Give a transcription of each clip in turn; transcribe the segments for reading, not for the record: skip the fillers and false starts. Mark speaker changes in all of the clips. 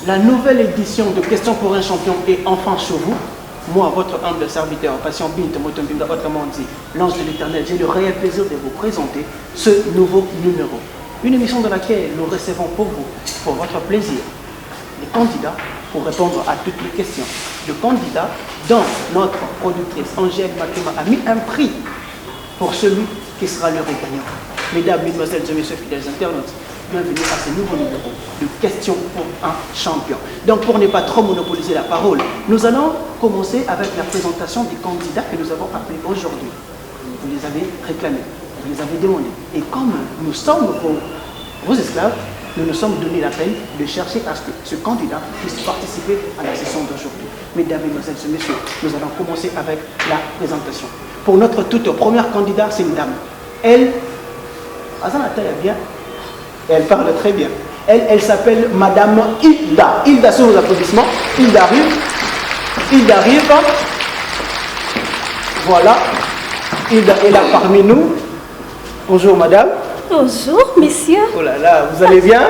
Speaker 1: La nouvelle édition de Questions pour un champion est enfin chez vous. Moi, votre humble serviteur, patient Bint Motombinga, autrement dit, l'ange de l'éternel, j'ai le réel plaisir de vous présenter ce nouveau numéro. Une émission dans laquelle nous recevons pour vous, pour votre plaisir, les candidats pour répondre à toutes les questions. Le candidat dont notre productrice Angèle Makema a mis un prix pour celui qui sera le gagnant. Mesdames, mesdemoiselles et messieurs fidèles internautes, bienvenue à ce nouveau numéro de Questions pour un champion. Donc pour ne pas trop monopoliser la parole, nous allons commencer avec la présentation des candidats que nous avons appelés aujourd'hui. Vous les avez réclamés, vous les avez demandés. Et comme nous sommes vos esclaves, nous nous sommes donné la peine de chercher à ce que ce candidat puisse participer à la session d'aujourd'hui. Mesdames, mesdemoiselles et messieurs, nous allons commencer avec la présentation. Pour notre toute première candidate, c'est une dame. Elle, bien, elle parle très bien. Elle s'appelle Madame Hilda. Hilda, sur vos applaudissements. Hilda arrive. Hilda arrive. Voilà. Hilda est là parmi nous. Bonjour Madame.
Speaker 2: Bonjour messieurs.
Speaker 1: Oh là là, vous allez bien?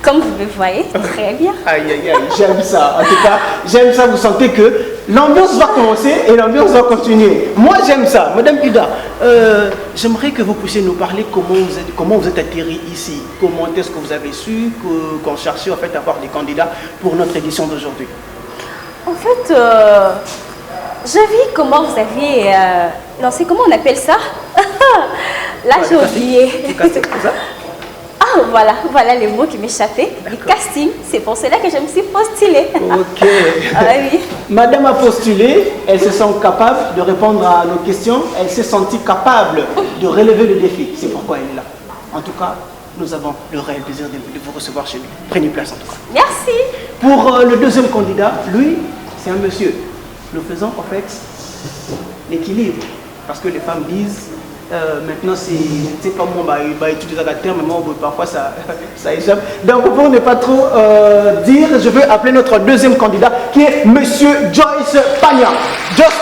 Speaker 2: Comme vous le voyez, très bien.
Speaker 1: Aïe aïe aïe, j'aime ça. En tout cas, j'aime ça. Vous sentez que l'ambiance va commencer et l'ambiance va continuer. Moi, j'aime ça. Madame Hilda, j'aimerais que vous puissiez nous parler comment vous êtes atterri ici. Comment est-ce que vous avez su qu'on cherchait en fait à avoir des candidats pour notre édition d'aujourd'hui?
Speaker 2: En fait, j'ai vu comment vous aviez lancé, comment on appelle ça? Là, j'ai oublié. Ah, voilà le mot qui m'échappait. Du casting, c'est pour cela que je me suis postulée.
Speaker 1: Ok.
Speaker 2: Ah, oui.
Speaker 1: Madame a postulé, elle se sent capable de répondre à nos questions, elle s'est sentie capable de relever le défi. C'est pourquoi elle est là. En tout cas, nous avons le réel plaisir de vous recevoir chez nous. Prenez place en tout cas.
Speaker 2: Merci.
Speaker 1: Pour le deuxième candidat, lui, c'est un monsieur. Nous faisons en fait l'équilibre. Parce que les femmes disent, maintenant c'est pas moi, utiliser la terme, mais moi parfois ça échappe. Donc pour ne pas trop dire, je veux appeler notre deuxième candidat qui est Monsieur Joyce Pagna. Joyce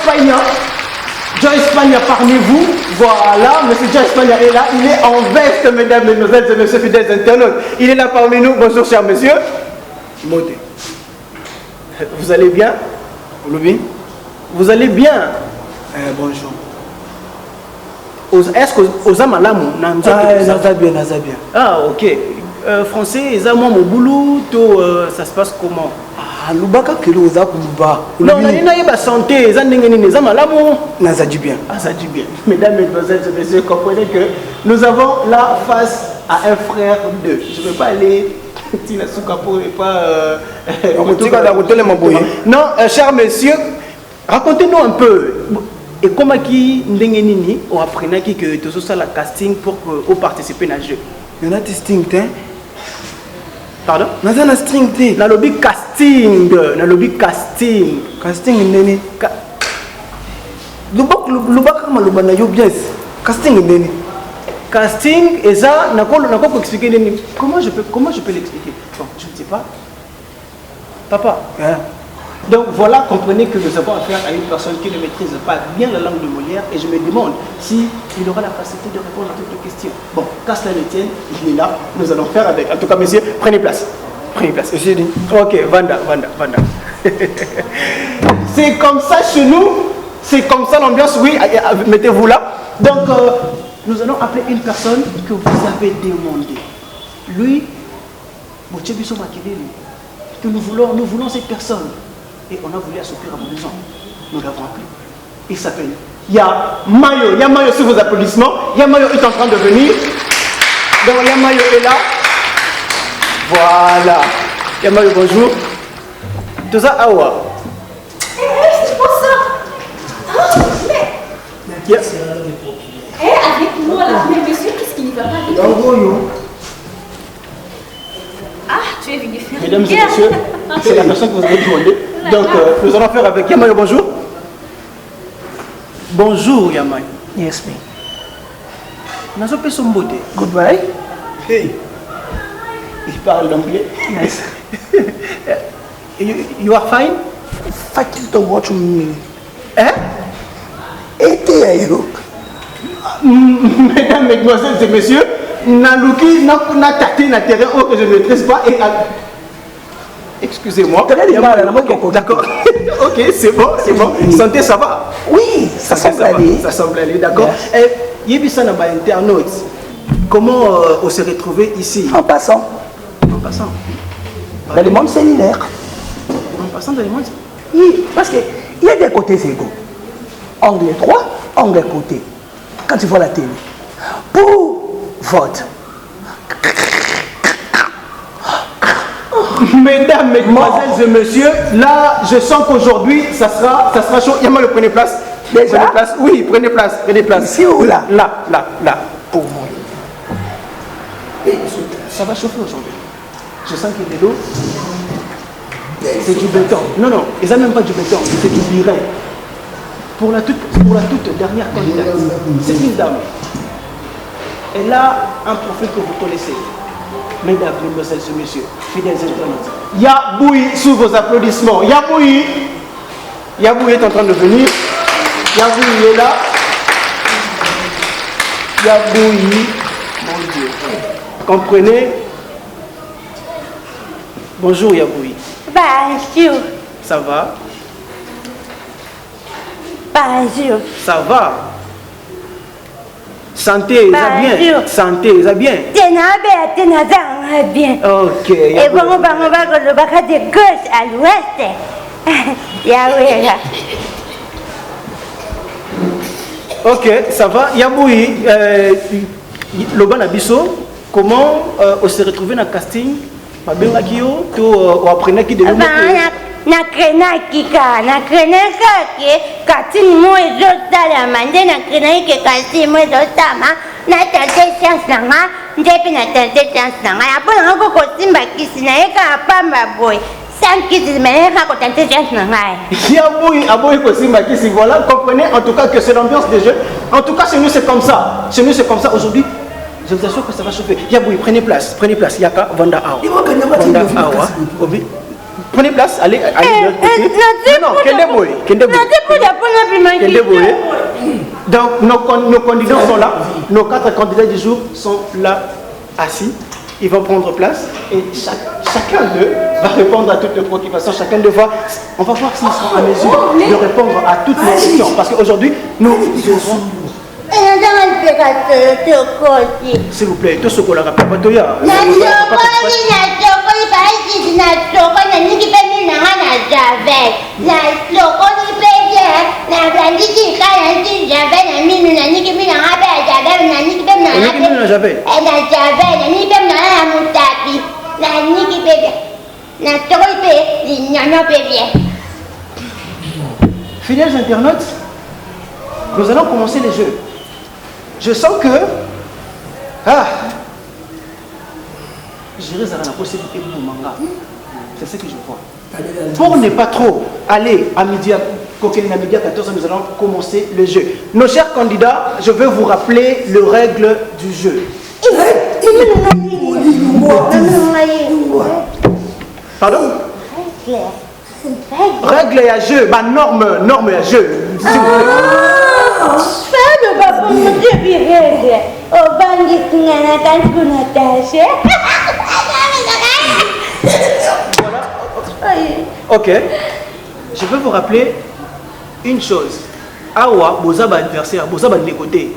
Speaker 1: Pagna parmi vous, voilà, Monsieur Joyce Pagna est là, il est en veste, mesdames, mesdemoiselles et messieurs fidèles internautes. Il est là parmi nous, bonjour cher monsieur. Montez. Vous allez bien? Vous allez bien?
Speaker 3: Bonjour.
Speaker 1: Est-ce que aux amalamu
Speaker 3: bien.
Speaker 1: Ah ok. Français, ils ont mon boulot, ça se passe comment?
Speaker 3: Ah, lubaka que nous avons
Speaker 1: non, on a santé, ils ont amalamu.
Speaker 3: Naza du bien.
Speaker 1: Ah, ça dit bien. Mesdames, mesdemoiselles et messieurs, comprenez que nous avons là face à un frère d'eux. Je ne veux pas aller. Non, cher monsieur, racontez-nous un peu. Et comment qui ndengenini ou apprenez que tout ça la casting pour participer à jeu.
Speaker 3: Il y a un casting, hein?
Speaker 1: Pardon?
Speaker 3: Il y a un string, hein?
Speaker 1: Na lobby casting, na lobby casting.
Speaker 3: Casting, nene. Lubaka kama lubana yo bien. Casting, nene.
Speaker 1: Casting et ça, n'a pas expliquer comment je peux l'expliquer? Bon, je ne sais pas. Papa.
Speaker 3: Hein?
Speaker 1: Donc voilà, comprenez que nous avons affaire à une personne qui ne maîtrise pas bien la langue de Molière et je me demande s'il aura la facilité de répondre à toutes les questions. Bon, qu'à cela ne tienne, il est là, nous allons faire avec. En tout cas, messieurs, prenez place. Prenez place. Ok, Vanda. C'est comme ça chez nous, c'est comme ça l'ambiance, oui, mettez-vous là. Donc, nous allons appeler une personne que vous avez demandé. Lui, que nous voulons cette personne. Et on a voulu assoupir à vos besoins. Nous l'avons appelé. Il s'appelle Yamayo. Yamayo sur vos applaudissements. Yamayo est en train de venir. Donc Yamayo est là. Voilà. Yamayo, bonjour. Tout ça, awa.
Speaker 2: C'est pour ça. Oh, mais. Avec moi, là, mais monsieur, qu'est-ce qui ne va pas avec Ah, tu es venu faire.
Speaker 1: Mesdames et messieurs, c'est la personne que vous avez demandé. Donc, nous allons faire avec Yamayo. Bonjour. Bonjour, Yamayo.
Speaker 3: Yes, me.
Speaker 1: Nous avons fait son beauté.
Speaker 3: Goodbye.
Speaker 1: Hey. Il parle l'anglais.
Speaker 3: Yes.
Speaker 1: You are fine?
Speaker 3: Fuck you to watch me.
Speaker 1: Hein?
Speaker 3: Et yo.
Speaker 1: Mesdames, mesdemoiselles et messieurs, Naluki n'a tâté na terrain que je ne maîtrise pas excusez-moi.
Speaker 3: D'accord.
Speaker 1: Ok, c'est bon. Santé, ça va?
Speaker 3: Oui, ça semble aller.
Speaker 1: Ça semble aller, d'accord. Yébissa n'a pas internaute. Comment on s'est retrouvé ici?
Speaker 3: En passant.
Speaker 1: En passant.
Speaker 3: Dans le monde séminaire.
Speaker 1: En passant dans le monde?
Speaker 3: Oui, parce qu'il y a des côtés égaux. Angle droit, angle côté. Quand tu vois la télé. Pour vote.
Speaker 1: Mesdames, mesdemoiselles et messieurs, là, je sens qu'aujourd'hui, ça sera chaud. Yama, le prenez place.
Speaker 3: Déjà?
Speaker 1: Prenez place. Oui, prenez place.
Speaker 3: Ici ou là?
Speaker 1: Là. Pour moi. Ça va chauffer aujourd'hui. Je sens qu'il y a de l'eau. C'est du béton. Non, ils n'ont même pas du béton, c'est du birin. Pour la toute dernière candidate, c'est une dame. Elle a un profil que vous connaissez. Mesdames, mesdemoiselles et messieurs, fidèles internautes. Yaboui, sous vos applaudissements. Yaboui est en train de venir. Yaboui est là. Yaboui, mon Dieu. Comprenez? Bonjour Yaboui.
Speaker 4: Bonjour.
Speaker 1: Ça va?
Speaker 4: Bonjour.
Speaker 1: Ça va? Santé, ça bien? Santé, ça bien?
Speaker 4: Bien.
Speaker 1: Ok.
Speaker 4: Et bon, on va le bac de gauche à l'ouest. Yahweh.
Speaker 1: Ok, ça va. Yaboui, Loban Abisso, comment on s'est retrouvé dans le casting? Babengakio, on apprenait qui de nous.
Speaker 4: Nakrenaki katini mo ezotala mande nakrenaki kasi mo ezotama natante chance nanga ndepe natante chance nanga apona ngoko kosimba kisi na ye ka pamba boy sans kisi mais ka kotante chance nanga
Speaker 1: Yaboui kosimba kisi, voilà, comprenez en tout cas que c'est l'ambiance des jeux. En tout cas chez nous c'est comme ça. Aujourd'hui. Je vous assure que ça va chauffer. Yaboui, prenez place. Yaka, Vanda Awa. Prenez place, allez de l'autre côté. Non, Kende Boy. Donc, nos candidats sont là. Nos 4 candidats du jour sont là, assis. Ils vont prendre place et chacun d'eux va répondre à toutes les préoccupations. Chacun d'eux on va voir s'ils seront à mesure de répondre à toutes les questions. Parce qu'aujourd'hui, nous devons... S'il vous plaît, tout ce qu'on a rappelé, Fidèles internautes, nous allons commencer les jeux. Je sens que j'irai à la possibilité pour manga. C'est ce que je vois. Pour ne pas trop aller à midi à 14h, nous allons commencer le jeu. Nos chers candidats, je vais vous rappeler les règles du jeu. Pardon? Règles à jeu, norme à jeu. S'il vous plaît. Ok, je veux vous rappeler une chose. Awa, Bozaba adversaire, Bozaba de côté.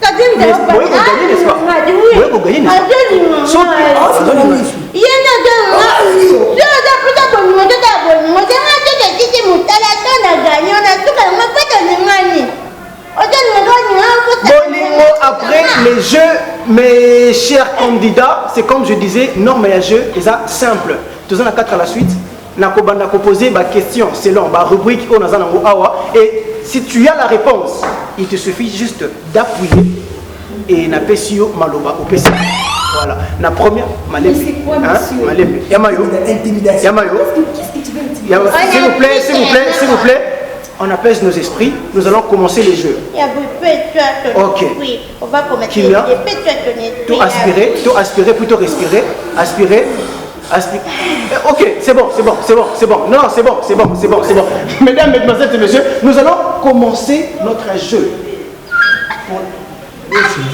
Speaker 1: Vous pouvez gagner, n'est-ce pas? Vous pouvez gagner, n'est-ce pas? Après les jeux, mes chers candidats, c'est comme je disais, norme et jeu, et ça simple. Tous en 4 à la suite, on a posé ma question selon ma rubrique et si tu as la réponse, il te suffit juste d'appuyer et na pesio maloba au PC. Voilà. La première, Malembe. Yamayo. S'il vous plaît. On apaise nos esprits. Nous allons commencer les jeux. Ok.
Speaker 4: Oui, on va commencer.
Speaker 1: Kimia. Tout aspirer, plutôt respirer. Aspirer. Ok, c'est bon. Non, c'est bon. Mesdames, mesdemoiselles et messieurs, nous allons commencer notre jeu.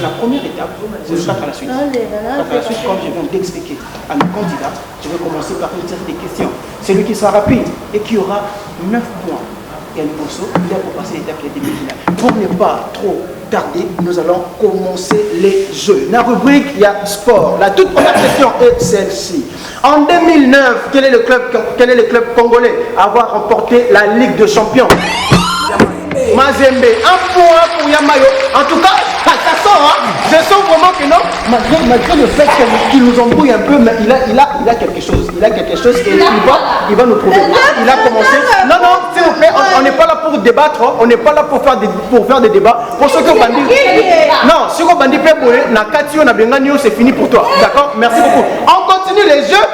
Speaker 1: La première étape, c'est le passe à la suite. Passe à la suite, comme je viens d'expliquer à nos candidats, je vais commencer par une série de questions. Celui qui sera rapide et qui aura 9 points. Et un morceau, il a pour passer l'étape des demi-finales. Pour ne pas trop tarder, nous allons commencer les jeux. La rubrique, il y a sport. La toute première question est celle-ci. En 2009, quel est le club congolais à avoir remporté la Ligue des Champions? Mazembe, un point pour Yamayo. En tout cas, ça sent, hein? Je sens vraiment que non, malgré le fait qu'il nous embrouille un peu, mais il a quelque chose. Il a quelque chose et il va nous prouver. Il a commencé. Non, s'il vous plaît, on n'est pas là pour débattre, on n'est pas là pour faire des débats. Pour ceux qui ont bandit. Non, si on bandit Nakati, on a bien gagné, c'est fini pour toi. D'accord? Merci beaucoup. On continue les jeux.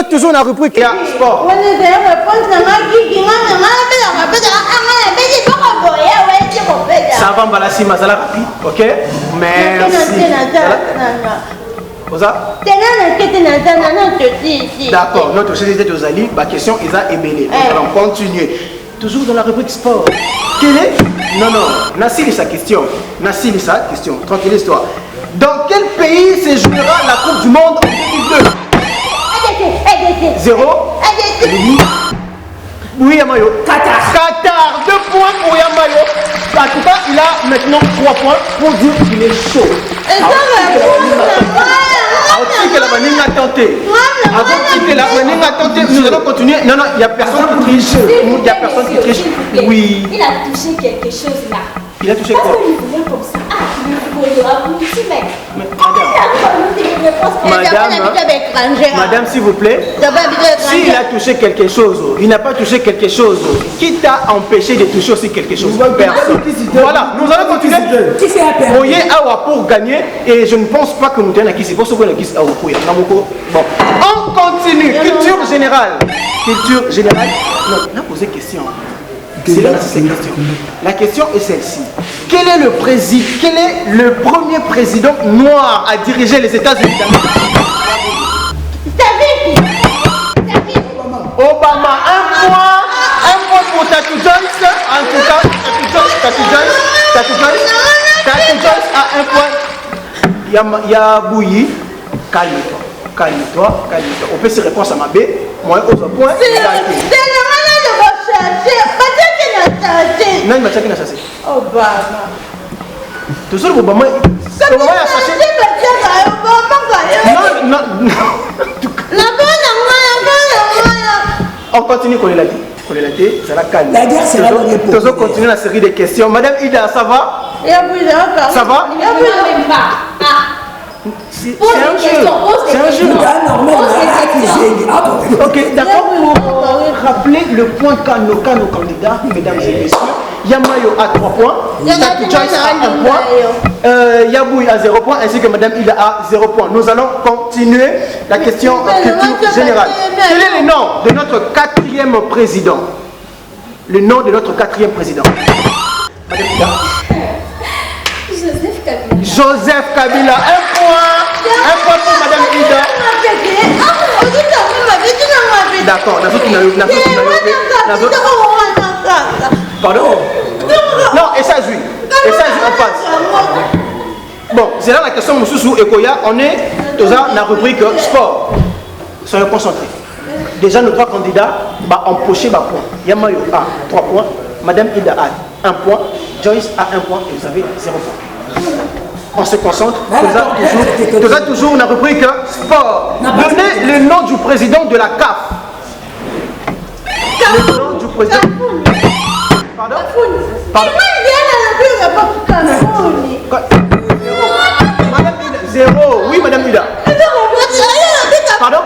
Speaker 1: Toujours dans la rubrique sport. Ça va, Mbalassi, Mazala rapide, ok? Merci. D'accord, notre société de Zali, ma question est ébélée. Nous allons continuer. Toujours dans la rubrique sport. Quel est? Non, Nassili sa question. Tranquillise-toi. Dans quel pays se jouera la Coupe du Monde en 2002? 0. Oui, Yamayo. Qatar, 2 points pour Yamayo. En tout cas, il a maintenant 3 points pour dire qu'il est chaud. Nous allons continuer. Non, il n'y a personne qui triche. Oui.
Speaker 2: Il a touché quelque chose là.
Speaker 1: Il a touché quoi?
Speaker 2: Comme ça.
Speaker 1: Madame, s'il vous plaît, s'il a touché quelque chose, il n'a pas touché quelque chose, qui t'a empêché de toucher aussi quelque chose? Personne. Voilà, nous allons continuer. Voyez pour gagner, et je ne pense pas que nous tenons qui c'est pour ce qu'on a qui c'est. Bon, on continue. Culture générale. Non, on a posé question. La question est celle-ci. Quel est le premier président noir à diriger les États-Unis d'Amérique? Obama, un point pour Tatou Joyce. En tout cas, Tatou Joyce a un point. Yabouyi, calme-toi. On peut se répondre à ma B. Moi, autre point. Non, il m'a cherché. Obama. Toujours Obama. Obama a cherché. Non. On continue, Kolelati. Ça la calme.
Speaker 3: La guerre, c'est la réponse.
Speaker 1: Nous allons continuer la série de questions. Madame Ida, ça va? Ça va? C'est un jeu. Ok, d'accord. Rappelez le point qu'a nos candidats, mesdames et messieurs. Yamayo a 3 points, Tatou Joyce a 1 point, Yabouy a 0 points, ainsi que Madame Ida a 0 points. Nous allons continuer la question culture générale. Quel est le nom de notre 4e président? Le nom de notre 4e président. Madame Ida. Joseph Kabila, 1 point pour Madame Ida. D'accord, pardon? Non, et ça joue en face. Bon, c'est là la question Moussoussou et Koya. On est dans la rubrique sport. Soyez concentrés. Déjà, nos 3 candidats ont empoché ma point. Yamayo a 3 points, Madame Ida a 1 point, Joyce a 1 point et vous avez 0 point. On se concentre. Toujours la rubrique sport. Donnez le nom du président de la CAF. Le nom du président. Pardon? Madame Ida, 0. Oui, Madame Ida. Pardon?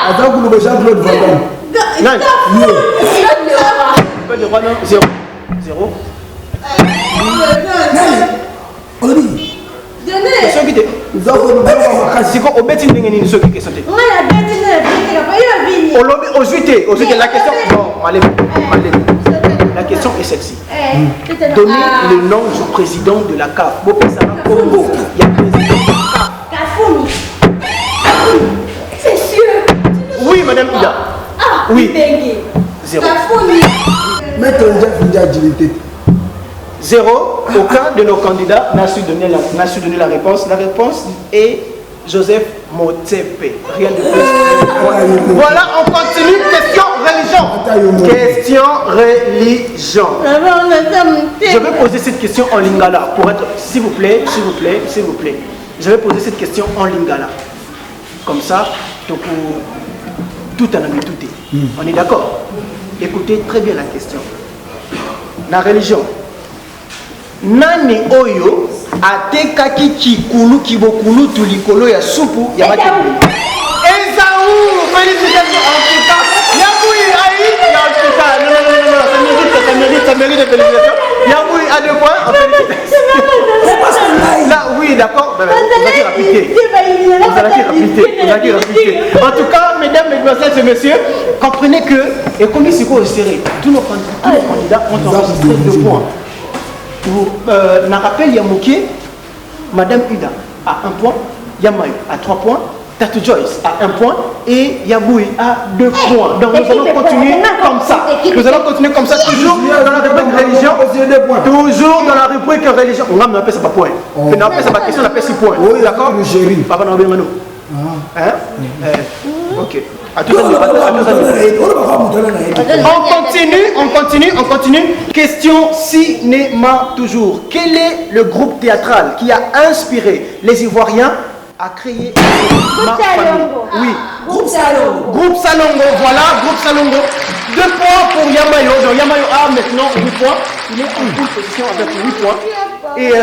Speaker 3: Attends, vous nous Jean-Claude Van Damme.
Speaker 1: Non. 0. La question. Non, allez. La question est celle-ci. Donnez le nom du président de la CAF. Congo. Il y a le président de la CAF.
Speaker 2: C'est sûr.
Speaker 1: Oui, Madame Ida. Oui. 0.
Speaker 3: Maître Jeff Ndiaye.
Speaker 1: 0. Aucun de nos candidats n'a su donner la réponse. La réponse est Joseph Motsepe. Rien de plus. Voilà, on continue. Question religion. Question religion. Je vais poser cette question en lingala pour être, s'il vous plaît. Je vais poser cette question en lingala. Comme ça, tout en ami tout est. On est d'accord? Écoutez très bien la question. La religion. Nani oyo atekaki kikulu kibokulu tulikolo ya supu ya matembele. Esaou, félicitations en tout cas. Yaboui Aïe, en tout cas. Non, ça mérite de félicitations. Yaboui à 2 points, en félicitations. Là, oui, d'accord. Vous allez rappeler. En tout cas, mesdames, mesdemoiselles et messieurs, comprenez que, et comme il s'est serré, tous nos candidats ont enregistré 2 points. Je rappelle Yamouké, Madame Ida à 1 point, Yamayo à 3 points, Tatu Joyce à 1 point et Yaboui à 2 points. Donc nous allons continuer comme ça. Nous allons continuer comme ça, toujours dans la rubrique religion. Toujours dans la rubrique religion. On va appelle ça pas point. On appelle ça pas question, on appelle 6 points. D'accord? Papa n'a bien hein? Ok. On continue. Question cinéma toujours. Quel est le groupe théâtral qui a inspiré les Ivoiriens à créer Ma Famille? Oui. Groupe Salongo. Groupe Salongo, voilà, groupe Salongo. 2 points pour Yamayo. Donc Yamayo a maintenant 8 points. Il est en pole position avec 8 points. Et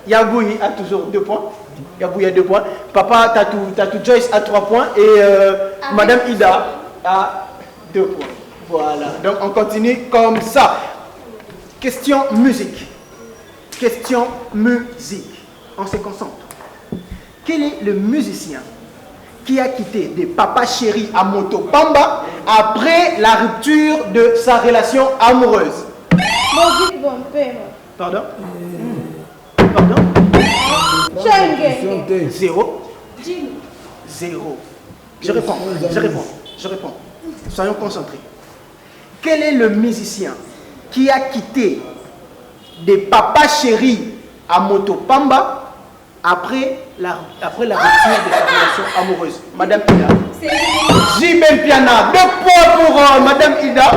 Speaker 1: Yaboui a toujours 2 points. Yabouy a 2 points. Papa Tatu Joyce a 3 points. Et Madame Ida a 2 points. Voilà. Donc on continue comme ça. Question musique. Question musique. On se concentre. Quel est le musicien qui a quitté des papas chéris à Motopamba après la rupture de sa relation amoureuse? Pardon? Pardon? 0. 0. Je réponds. Soyons concentrés. Quel est le musicien qui a quitté des papas chéris à Motopamba après la rupture de sa relation amoureuse? Madame Ida. Jibel Piana. 2 points pour Madame Ida.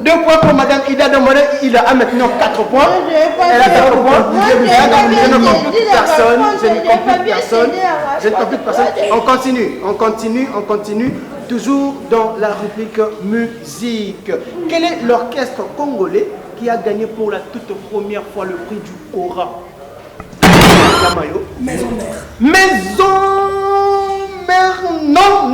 Speaker 1: 2 points pour Madame Ida. Donc Madame Ida a maintenant 4 points. Elle a 4 points. Je ne complique personne. On continue. Toujours dans la rubrique musique. Quel est l'orchestre congolais qui a gagné pour la toute première fois le prix du Cora? Yamayo. Maison mère. Non.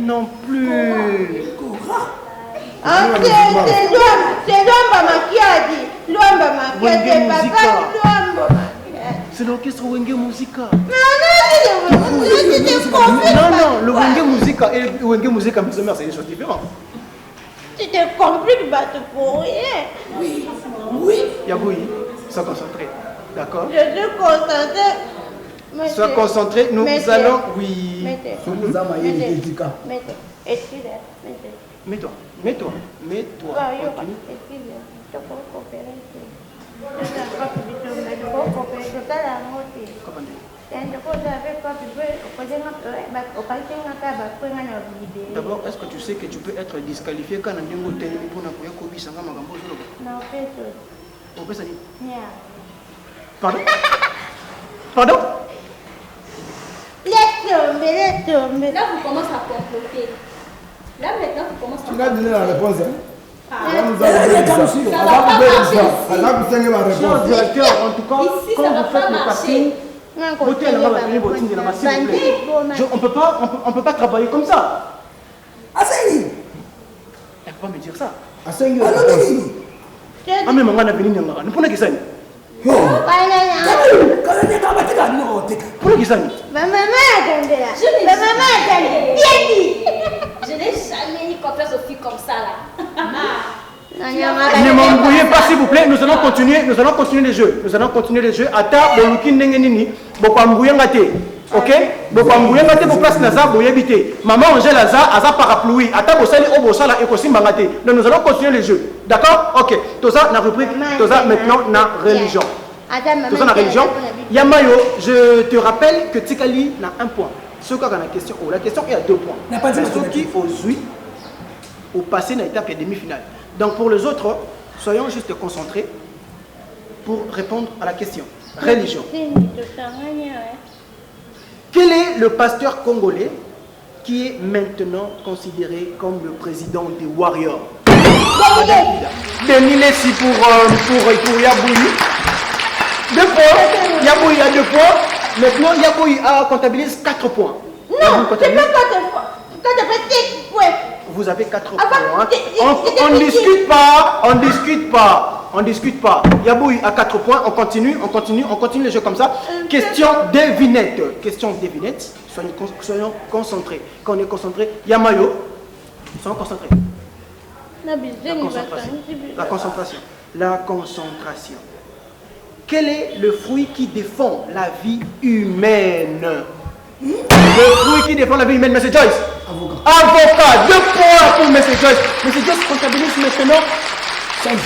Speaker 1: Non plus. C'est l'orchestre Wenge Musica. Non, le Wenge Musica et le Wenge Musica, c'est des choses différentes.
Speaker 4: Tu te compliques, pour rien. Oui.
Speaker 1: Yaboui, sois concentré. D'accord?
Speaker 4: Je suis concentré.
Speaker 1: Sois concentré, nous allons. Oui. Mets-toi. D'abord, est-ce que tu sais que tu peux être disqualifié quand on a dit Pardon?
Speaker 4: Laisse tomber.
Speaker 2: Là, vous commencez à comploter. Là, maintenant, vous commencez à...
Speaker 5: Tu m'as donné la réponse, hein?
Speaker 1: Directeur, en tout cas, quand vous faites le casting, on peut pas travailler comme ça. Elle ne peut pas me dire ça. Ah mais maman n'a venu n'y a pas de
Speaker 2: Je n'ai jamais eu confiance aux filles comme ça là.
Speaker 1: Ne m'embrouillez pas s'il vous plaît, nous allons continuer les jeux. À table, le looking n'est pas embrouillé. Ok? Donc, on va vous place Naza, vous évitez. Maman Angèle Aza, Aza parapluie. Attends, vous allez au Bossala et aussi Mangate. Donc, nous allons continuer le jeu. D'accord? Ok. Toza, la rubrique. Toza, maintenant, na religion. Toza, na religion. Yamayo, je te rappelle que Tikali n'a un point. Ce qu'on a la question, la question est à 2 points. Ceux qui osent, au passé, dans l'étape demi-finale. Donc, pour les autres, soyons juste concentrés pour répondre à la question. Religion. Quel est le pasteur congolais qui est maintenant considéré comme le président des Warriors? Denilesi pour Yabouyi. 2 points. Yabouyi a 2 points. Maintenant, Yabouyi comptabilise 4 points.
Speaker 4: Non, c'est pas 4 points.
Speaker 1: Vous avez 4 points. On ne discute pas. On discute pas. On discute pas. Yabouyi à 4 points. On continue le jeu comme ça. Question devinette. Question devinette. Soyons concentrés. Quand on est concentré, Yamayo, soyons concentrés. La concentration. La concentration. Quel est le fruit qui défend la vie humaine? Le fruit qui défend la vie humaine, M. Joyce. Avocat. 2 points pour M. Joyce. M. Joyce comptabilise maintenant 5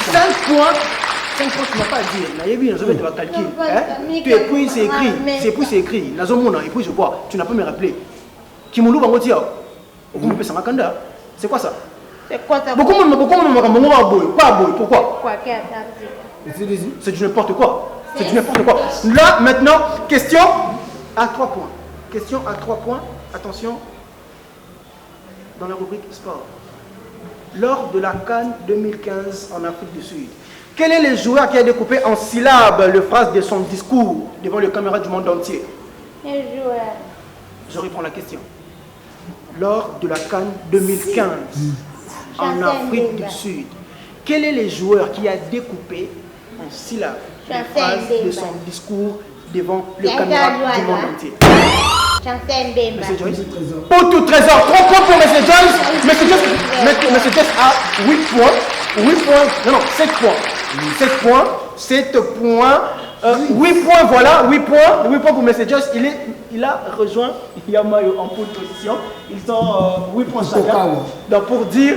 Speaker 1: points. 5 points, tu ne vas pas dire. Je vais te calculer. Et puis c'est écrit. C'est écrit. Et puis je vois. Tu n'as pas me rappeler. Kimulu Bangotia. C'est quoi ça?
Speaker 4: C'est quoi ça?
Speaker 1: Pourquoi? C'est du n'importe quoi. C'est du n'importe quoi. Là, maintenant, question à 3 points. Question à 3 points. Attention. Dans la rubrique sport. Lors de la CAN 2015 en Afrique du Sud, quel est le joueur qui a découpé en syllabes le phrase de son discours devant les caméras du monde entier?
Speaker 4: Le joueur.
Speaker 1: Je réponds à la question. Lors de la CAN 2015 en Afrique du Sud, quel est le joueur qui a découpé en syllabes les phrases de son discours devant les caméras du monde entier? Monsieur Joyce. Pour tout trésor, 3 points pour M. Joyce. M. Joyce a 8 points. 8 points. Non, 7 points. 7 points. 8 points, voilà. 8 points pour M. Joyce. Il a rejoint Yamayo en pole position. Ils sont 8 points chacun. Donc pour dire,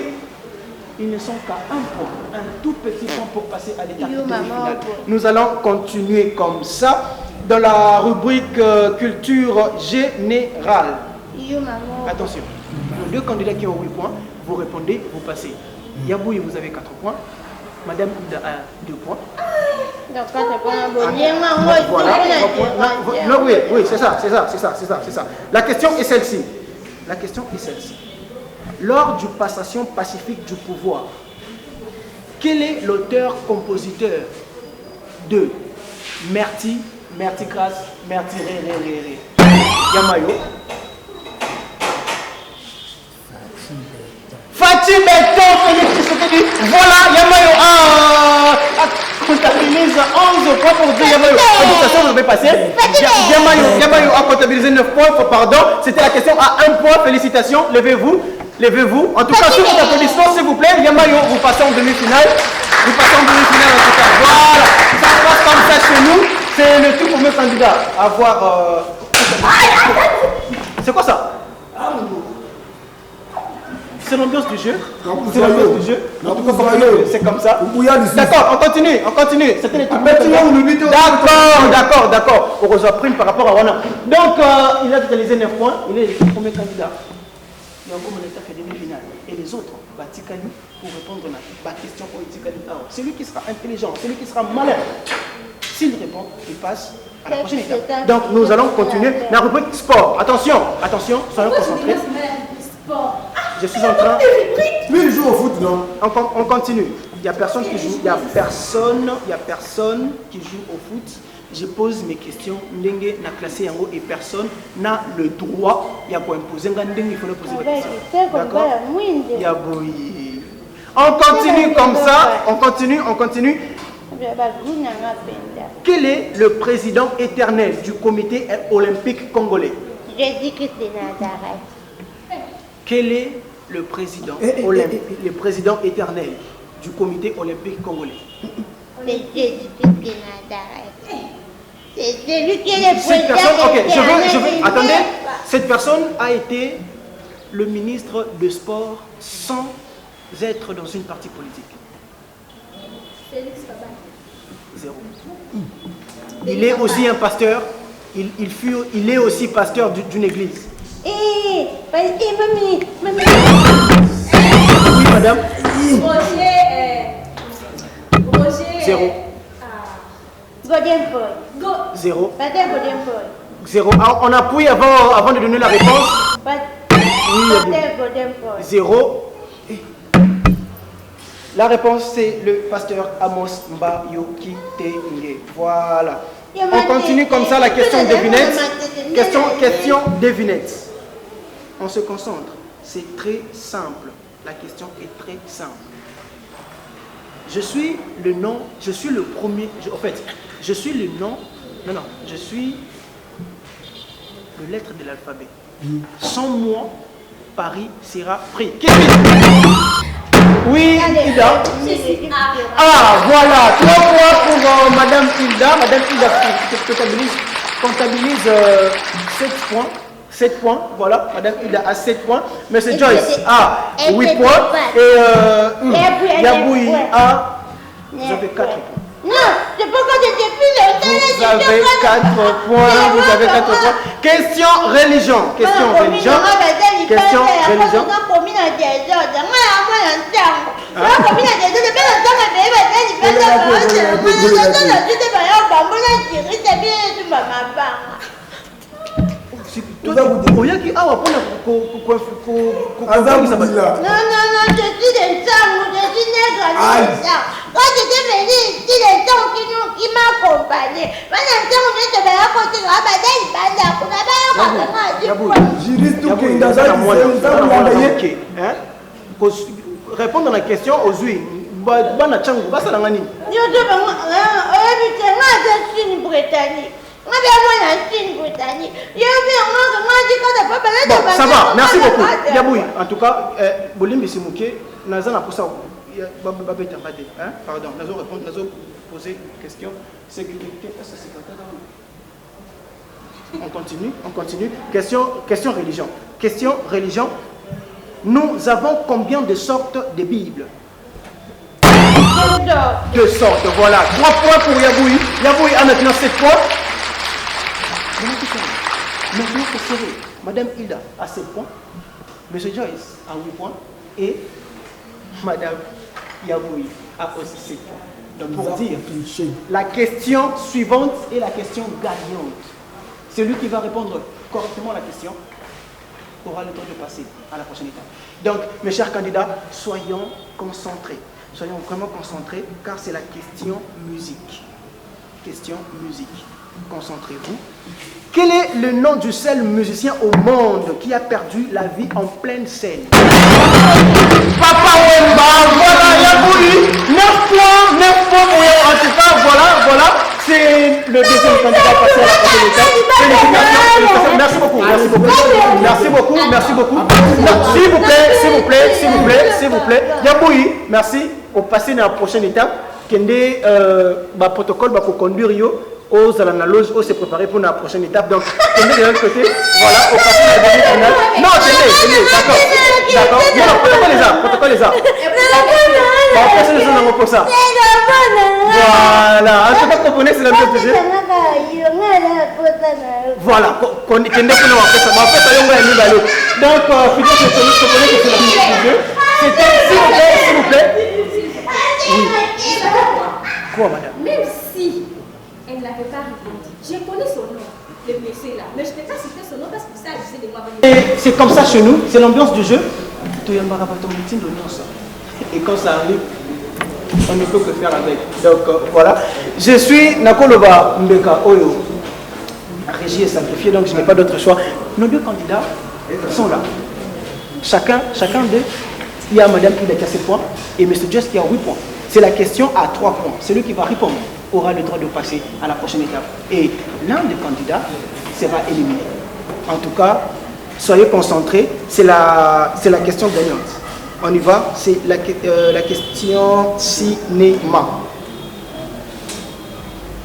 Speaker 1: ils ne sont qu'à 1 point. Un tout petit point pour passer à l'étape demi-finale. Nous allons continuer comme ça. Dans la rubrique culture générale. Attention, les 2 candidats qui ont 8 points, vous répondez, vous passez. Yabouyi, vous avez 4 points. Madame Ida a 2 points. Oui, c'est ça. La question est celle-ci. Lors du passation pacifique du pouvoir, quel est l'auteur-compositeur de Merci Grasse, merci Ré. Yamayo. Fatih Beton, voilà, Yamayo comptabilise 11 points pour dire Yamayo. Félicitations, vous avez passé. Yamayo a comptabilisé 9 points, pardon. C'était la question à 1 point, félicitations, levez-vous. En tout cas, sur votre applaudissement, s'il vous plaît, Yamayo, vous passez en demi-finale. En tout cas, voilà. Ça se passe comme ça chez nous. C'est le tout premier candidat à avoir... C'est quoi ça? C'est l'ambiance du jeu. C'est comme ça. D'accord, on continue. C'était les tout petits. D'accord. On reçoit prime par rapport à Wana. Donc, il a réalisé 9 points. Il est le premier candidat. Il y a encore mon état fait demi-finale. Et les autres, Batikali, pour répondre à la question pour Batikali. Celui qui sera intelligent, celui qui sera malin, s'il répond, il passe à la prochaine étape. Donc, nous allons continuer la rubrique sport. Attention, soyons concentrés. Je suis en train...
Speaker 3: Lui, il joue au foot, non?
Speaker 1: On continue. Il n'y a personne qui joue. Il y a personne qui joue au foot. Je pose mes questions. Ndenge na classé yango et personne n'a le droit. Il y a quoi imposer. Il faut poser la question. D'accord? Yaboui. On continue comme ça. On continue. Quel est le président éternel du comité olympique congolais?
Speaker 4: Jésus-Christ de Nazareth.
Speaker 1: Quel est le président le président éternel du comité olympique congolais?
Speaker 4: C'est Jésus-Christ de Nazareth. C'est lui qui est le
Speaker 1: Cette
Speaker 4: président.
Speaker 1: personne, ok, je veux, attendez, cette personne a été le ministre de sport sans être dans une partie politique.
Speaker 2: Félix Kabane.
Speaker 1: Zéro. Il est aussi un pasteur, il est aussi pasteur d'une église.
Speaker 4: Mamie.
Speaker 1: Oui, madame.
Speaker 2: Roger.
Speaker 1: Zéro.
Speaker 4: Golden Boy.
Speaker 1: Zéro.
Speaker 4: Madame Golden Boy.
Speaker 1: Zéro. Ah, on appuie avant de donner la réponse. Oui,
Speaker 4: Golden Boy.
Speaker 1: zéro. La réponse, c'est le pasteur Amos Mbayoki Tenge. Voilà. On continue comme ça la question devinette. Question devinette. On se concentre. C'est très simple. La question est très simple. Je suis le premier. En fait, je suis le nom. Non, je suis le lettre de l'alphabet. Sans moi, Paris sera pris. Oui, Hilda. Ah, voilà. 3 points pour Madame Hilda. Madame Hilda comptabilise 7 points. 7 points, voilà. Madame Hilda a 7 points. Monsieur Joyce a 8 points. Et Yaboui a... Vous avez 4 points.
Speaker 4: Non, c'est pas quand j'étais plus longtemps.
Speaker 1: Vous avez 4 points. Vous avez 4 points. Question religion. Question religion. Question religion. oyaki awa mpona
Speaker 4: non, je suis des sangs, je suis nègre. Quand j'étais venu ici, les gens qui m'accompagnaient,
Speaker 1: répondre à la question aux huiles. Bana Tchangou, ça l'a gagné. Bon, ça va, merci beaucoup. Yaboui, en tout cas, Bolim Bissimouké, Nazana pour ça. Pardon, Nazo répondre, Nazo poser une question. Sécurité, on continue. Question religion. Question religion. Nous avons combien de sortes de Bibles? 2 sortes, voilà. 3 points pour Yaboui. Yaboui a maintenant 7 points. Maintenant, c'est serré. Madame Hilda a 7 points. Monsieur Joyce a 8 points. Et Madame Yaboui a aussi 7 points. Donc, pour dire, la question suivante est la question gagnante. Celui qui va répondre correctement à la question aura le temps de passer à la prochaine étape. Donc, mes chers candidats, soyons concentrés. Soyons vraiment concentrés car c'est la question musique. Question musique. Concentrez-vous. Quel est le nom du seul musicien au monde qui a perdu la vie en pleine scène? Papa Wemba, voilà, Yaboui, 9 points, en tout cas, voilà, c'est le deuxième candidat passé à la prochaine étape. Félicitations, merci beaucoup. S'il vous plaît, Yaboui, merci. Au passer dans la prochaine étape, Kende, protocole, conduire aux loge, se préparer pour la prochaine étape. Donc, tenez de l'autre côté, voilà, au passé de la dernière finale. Non, tenez, d'accord. Non, protocole les a. On va passer les zones pour ça. Voilà, en tout cas, comprenez, c'est la même chose. Voilà, qu'on est pour nous après ça. En fait, on va y aller. Donc, fidèle, je connais que c'est la même chose. C'était, s'il vous plaît. Oui. Quoi, madame?
Speaker 2: Même si elle n'avait pas répondu, je connais son nom, le monsieur là, mais je ne peux pas citer son nom parce que ça, je sais de moi.
Speaker 1: Et c'est comme ça chez nous, c'est l'ambiance du jeu. Et quand ça arrive, on ne peut que faire avec. Donc voilà. Je suis Nakoloba Mbeka Oyo. La régie est simplifiée, donc je n'ai pas d'autre choix. Nos 2 candidats sont là. Chacun d'eux, il y a Madame Hilda qui a 7 points et M. Just qui a 8 points. C'est la question à 3 points. Celui qui va répondre aura le droit de passer à la prochaine étape. Et l'un des candidats sera éliminé. En tout cas, soyez concentrés. C'est la question gagnante. On y va. C'est la question cinéma.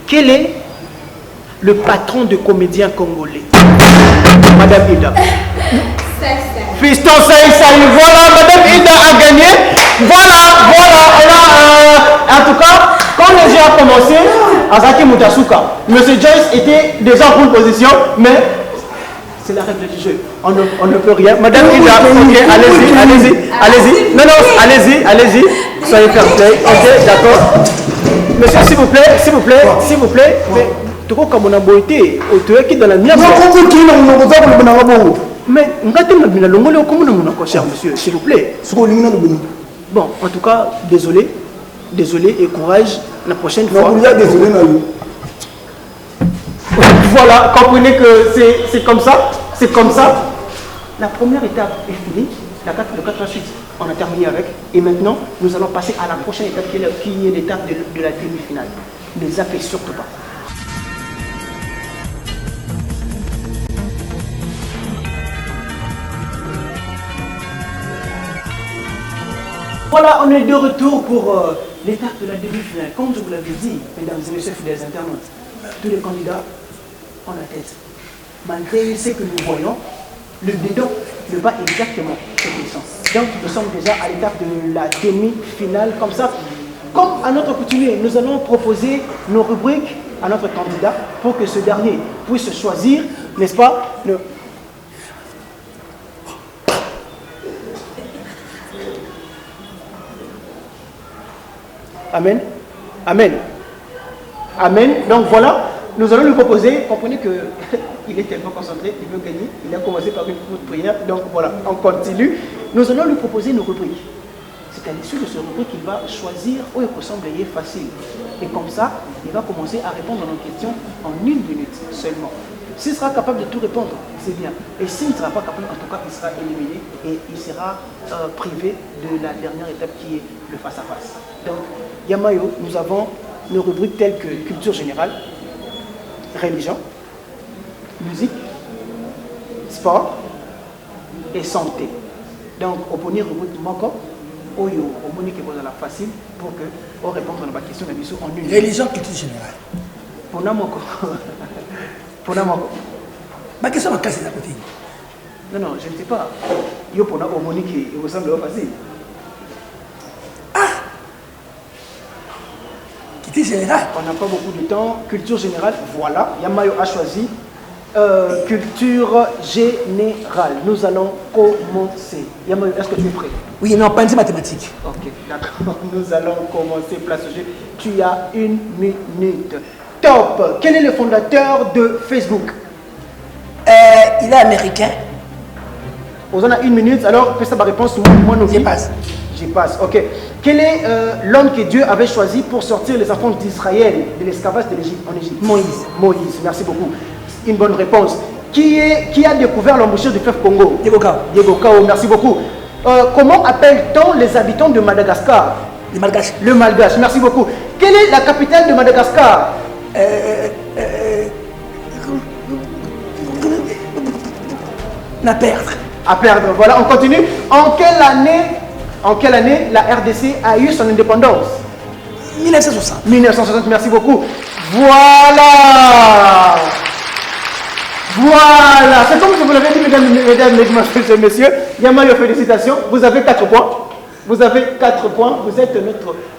Speaker 1: Quel est le patron de comédiens congolais. Madame Hilda. Fiston Saï, voilà, Madame Hilda a gagné. Voilà, en tout cas, quand le jeu a commencé, Azaki Moutasuka, Monsieur Joyce était déjà en bonne position, mais c'est la règle du jeu. On ne peut rien. Madame Hilda, ok, allez-y. Non, allez-y. Soyez fair play. Ok, d'accord. Monsieur, s'il vous plaît. Mais tu vois comme on a beau été, qui dans la mienne. Mais monsieur, s'il vous plaît. Bon, en tout cas, désolé et courage la prochaine fois. Voilà, comprenez que c'est comme ça. La première étape est finie, le 4 suite, on a terminé avec. Et maintenant, nous allons passer à la prochaine étape qui est l'étape de la demi-finale. Ne zappez surtout pas. Voilà, on est de retour pour l'étape de la demi-finale. Comme je vous l'avais dit, mesdames et messieurs fidèles internautes, tous les candidats ont la tête. Malgré ce que nous voyons, le bidon ne bat exactement cette sens. Donc nous sommes déjà à l'étape de la demi-finale. Comme ça, comme à notre coutumier, nous allons proposer nos rubriques à notre candidat pour que ce dernier puisse choisir, n'est-ce pas, Amen. Donc voilà, nous allons lui proposer, comprenez qu'il est tellement concentré, il veut gagner, il a commencé par une courte prière, donc voilà, on continue. Nous allons lui proposer nos rubriques. C'est à l'issue de ce rubrique qu'il va choisir où il peut sembler facile. Et comme ça, il va commencer à répondre à nos questions en 1 minute seulement. S'il sera capable de tout répondre, c'est bien. Et s'il ne sera pas capable, en tout cas, il sera éliminé et il sera privé de la dernière étape qui est le face-à-face. Donc, Yamayo, nous avons nos rubriques telles que culture générale, religion, musique, sport et santé. Donc, au premier rubrique manquant, Oyo, au monique est la facile pour que on réponde à la question de Bissou en 1 minute.
Speaker 3: Religion, culture générale.
Speaker 1: Pour Namoko.
Speaker 3: Ma question est cassée à côté.
Speaker 1: Non, je ne sais pas. Yo pour au monique, il vous semble facile.
Speaker 3: Générale.
Speaker 1: On n'a pas beaucoup de temps. Culture générale, voilà. Yamayo a choisi culture générale. Nous allons commencer. Yamayo, est-ce que tu es prêt?
Speaker 3: Oui, non, pas une mathématique.
Speaker 1: Ok, d'accord. Nous allons commencer. Place au jeu. Tu as 1 minute. Top. Quel est le fondateur de Facebook?
Speaker 3: Il est américain.
Speaker 1: On en a 1 minute. Alors, fais ça ma réponse. Moi, non.
Speaker 3: Je passe.
Speaker 1: J'y passe. Ok. Quel est l'homme que Dieu avait choisi pour sortir les enfants d'Israël de l'esclavage en Égypte? Moïse, merci beaucoup. Une bonne réponse. Qui a découvert l'embouchure du fleuve Congo?
Speaker 3: Diego
Speaker 1: Cao, merci beaucoup. Comment appelle-t-on les habitants de Madagascar? Le Malgache, merci beaucoup. Quelle est la capitale de Madagascar? À perdre, voilà, on continue. En quelle année la RDC a eu son indépendance?
Speaker 3: 1960.
Speaker 1: 1960, merci beaucoup. Voilà. C'est comme je vous l'avais dit, mesdames, messieurs. Yamayo, félicitations. Vous avez 4 points. Vous êtes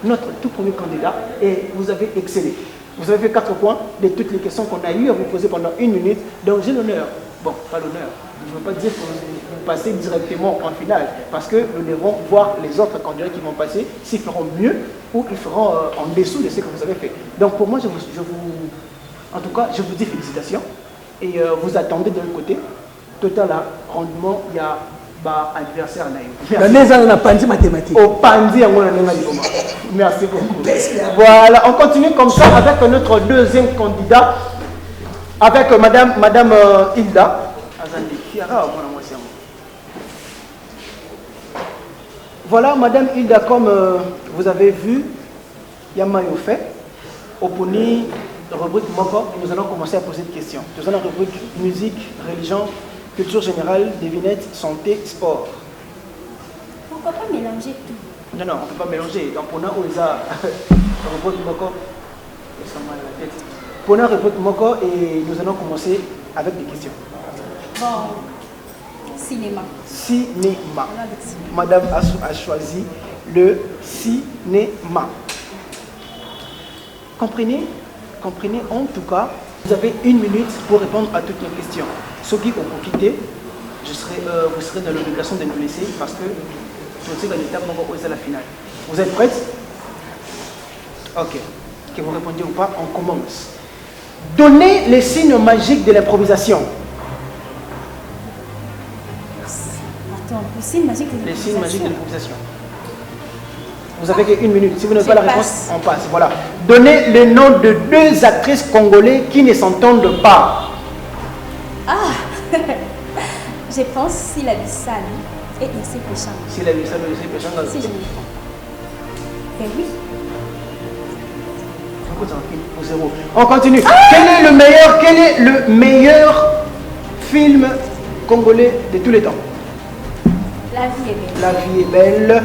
Speaker 1: notre tout premier candidat et vous avez excellé. Vous avez fait 4 points de toutes les questions qu'on a eu à vous poser pendant 1 minute. Donc j'ai l'honneur. Bon, pas l'honneur. Je ne veux pas dire que vous passez directement en finale, parce que nous devrons voir les autres candidats qui vont passer, s'ils feront mieux ou ils feront en dessous de ce que vous avez fait. Donc pour moi, en tout cas, je vous dis félicitations. Et vous attendez de l'autre côté. Total, rendement, il y a adversaire.
Speaker 3: Mathématique.
Speaker 1: Au pandi, merci beaucoup. Voilà, on continue comme ça avec notre deuxième candidat, avec Madame Hilda. Voilà, Madame Hilda, comme vous avez vu, Yamayo fait, au poni, rubrique Moko, nous allons commencer à poser des questions. Nous allons rubrique musique, religion, culture générale, devinette, santé, sport.
Speaker 2: Pourquoi pas mélanger tout?
Speaker 1: Non, on ne peut pas mélanger. Donc, on a rubrique Moko, ils sont mal à la tête. Pona répète Moko et nous allons commencer avec des questions.
Speaker 2: Bon, cinéma.
Speaker 1: Cinéma. Madame a choisi le cinéma. Comprenez en tout cas, vous avez 1 minute pour répondre à toutes nos questions. Ceux qui ont quitté, vous serez dans l'obligation de nous laisser parce que c'est l'étape à la finale. Vous êtes prêts? Ok. Que vous répondiez ou pas, on commence. Donnez les signes magiques de l'improvisation.
Speaker 2: Attends, les signes magiques de
Speaker 1: l'improvisation. Les signes magiques de l'improvisation. Vous avez que 1 minute. Si vous n'avez pas la réponse, on passe. Voilà. Donnez le nom de 2 actrices congolaises qui ne s'entendent pas.
Speaker 2: Ah je pense Sylla Bissali et Yacé Péchanga.
Speaker 1: Sylla Bissali et Yacé Péchanga.
Speaker 2: Si je me trompe. Ben oui.
Speaker 1: On continue. Quel est le meilleur film congolais de tous les temps?
Speaker 2: La vie est belle.
Speaker 1: La vie est belle.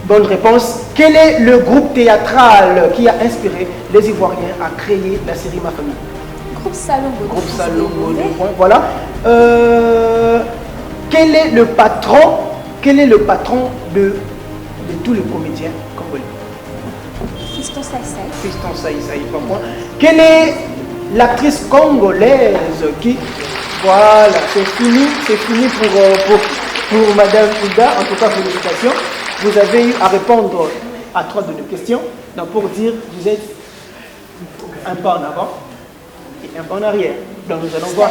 Speaker 1: Bonne réponse. Quel est le groupe théâtral qui a inspiré les Ivoiriens à créer la série Ma Famille?
Speaker 2: Groupe Salongo.
Speaker 1: Groupe Salongo. Voilà. Quel est le patron de tous les comédiens congolais?
Speaker 2: Fiston Saïsaï.
Speaker 1: Fiston Saïsaï, pas moi. Quelle est l'actrice congolaise qui... Voilà, c'est fini pour Madame Ida. En tout cas, félicitations. Vous avez eu à répondre à 3 de nos questions. Donc, pour dire, vous êtes un pas en avant et un pas en arrière. Donc, nous allons voir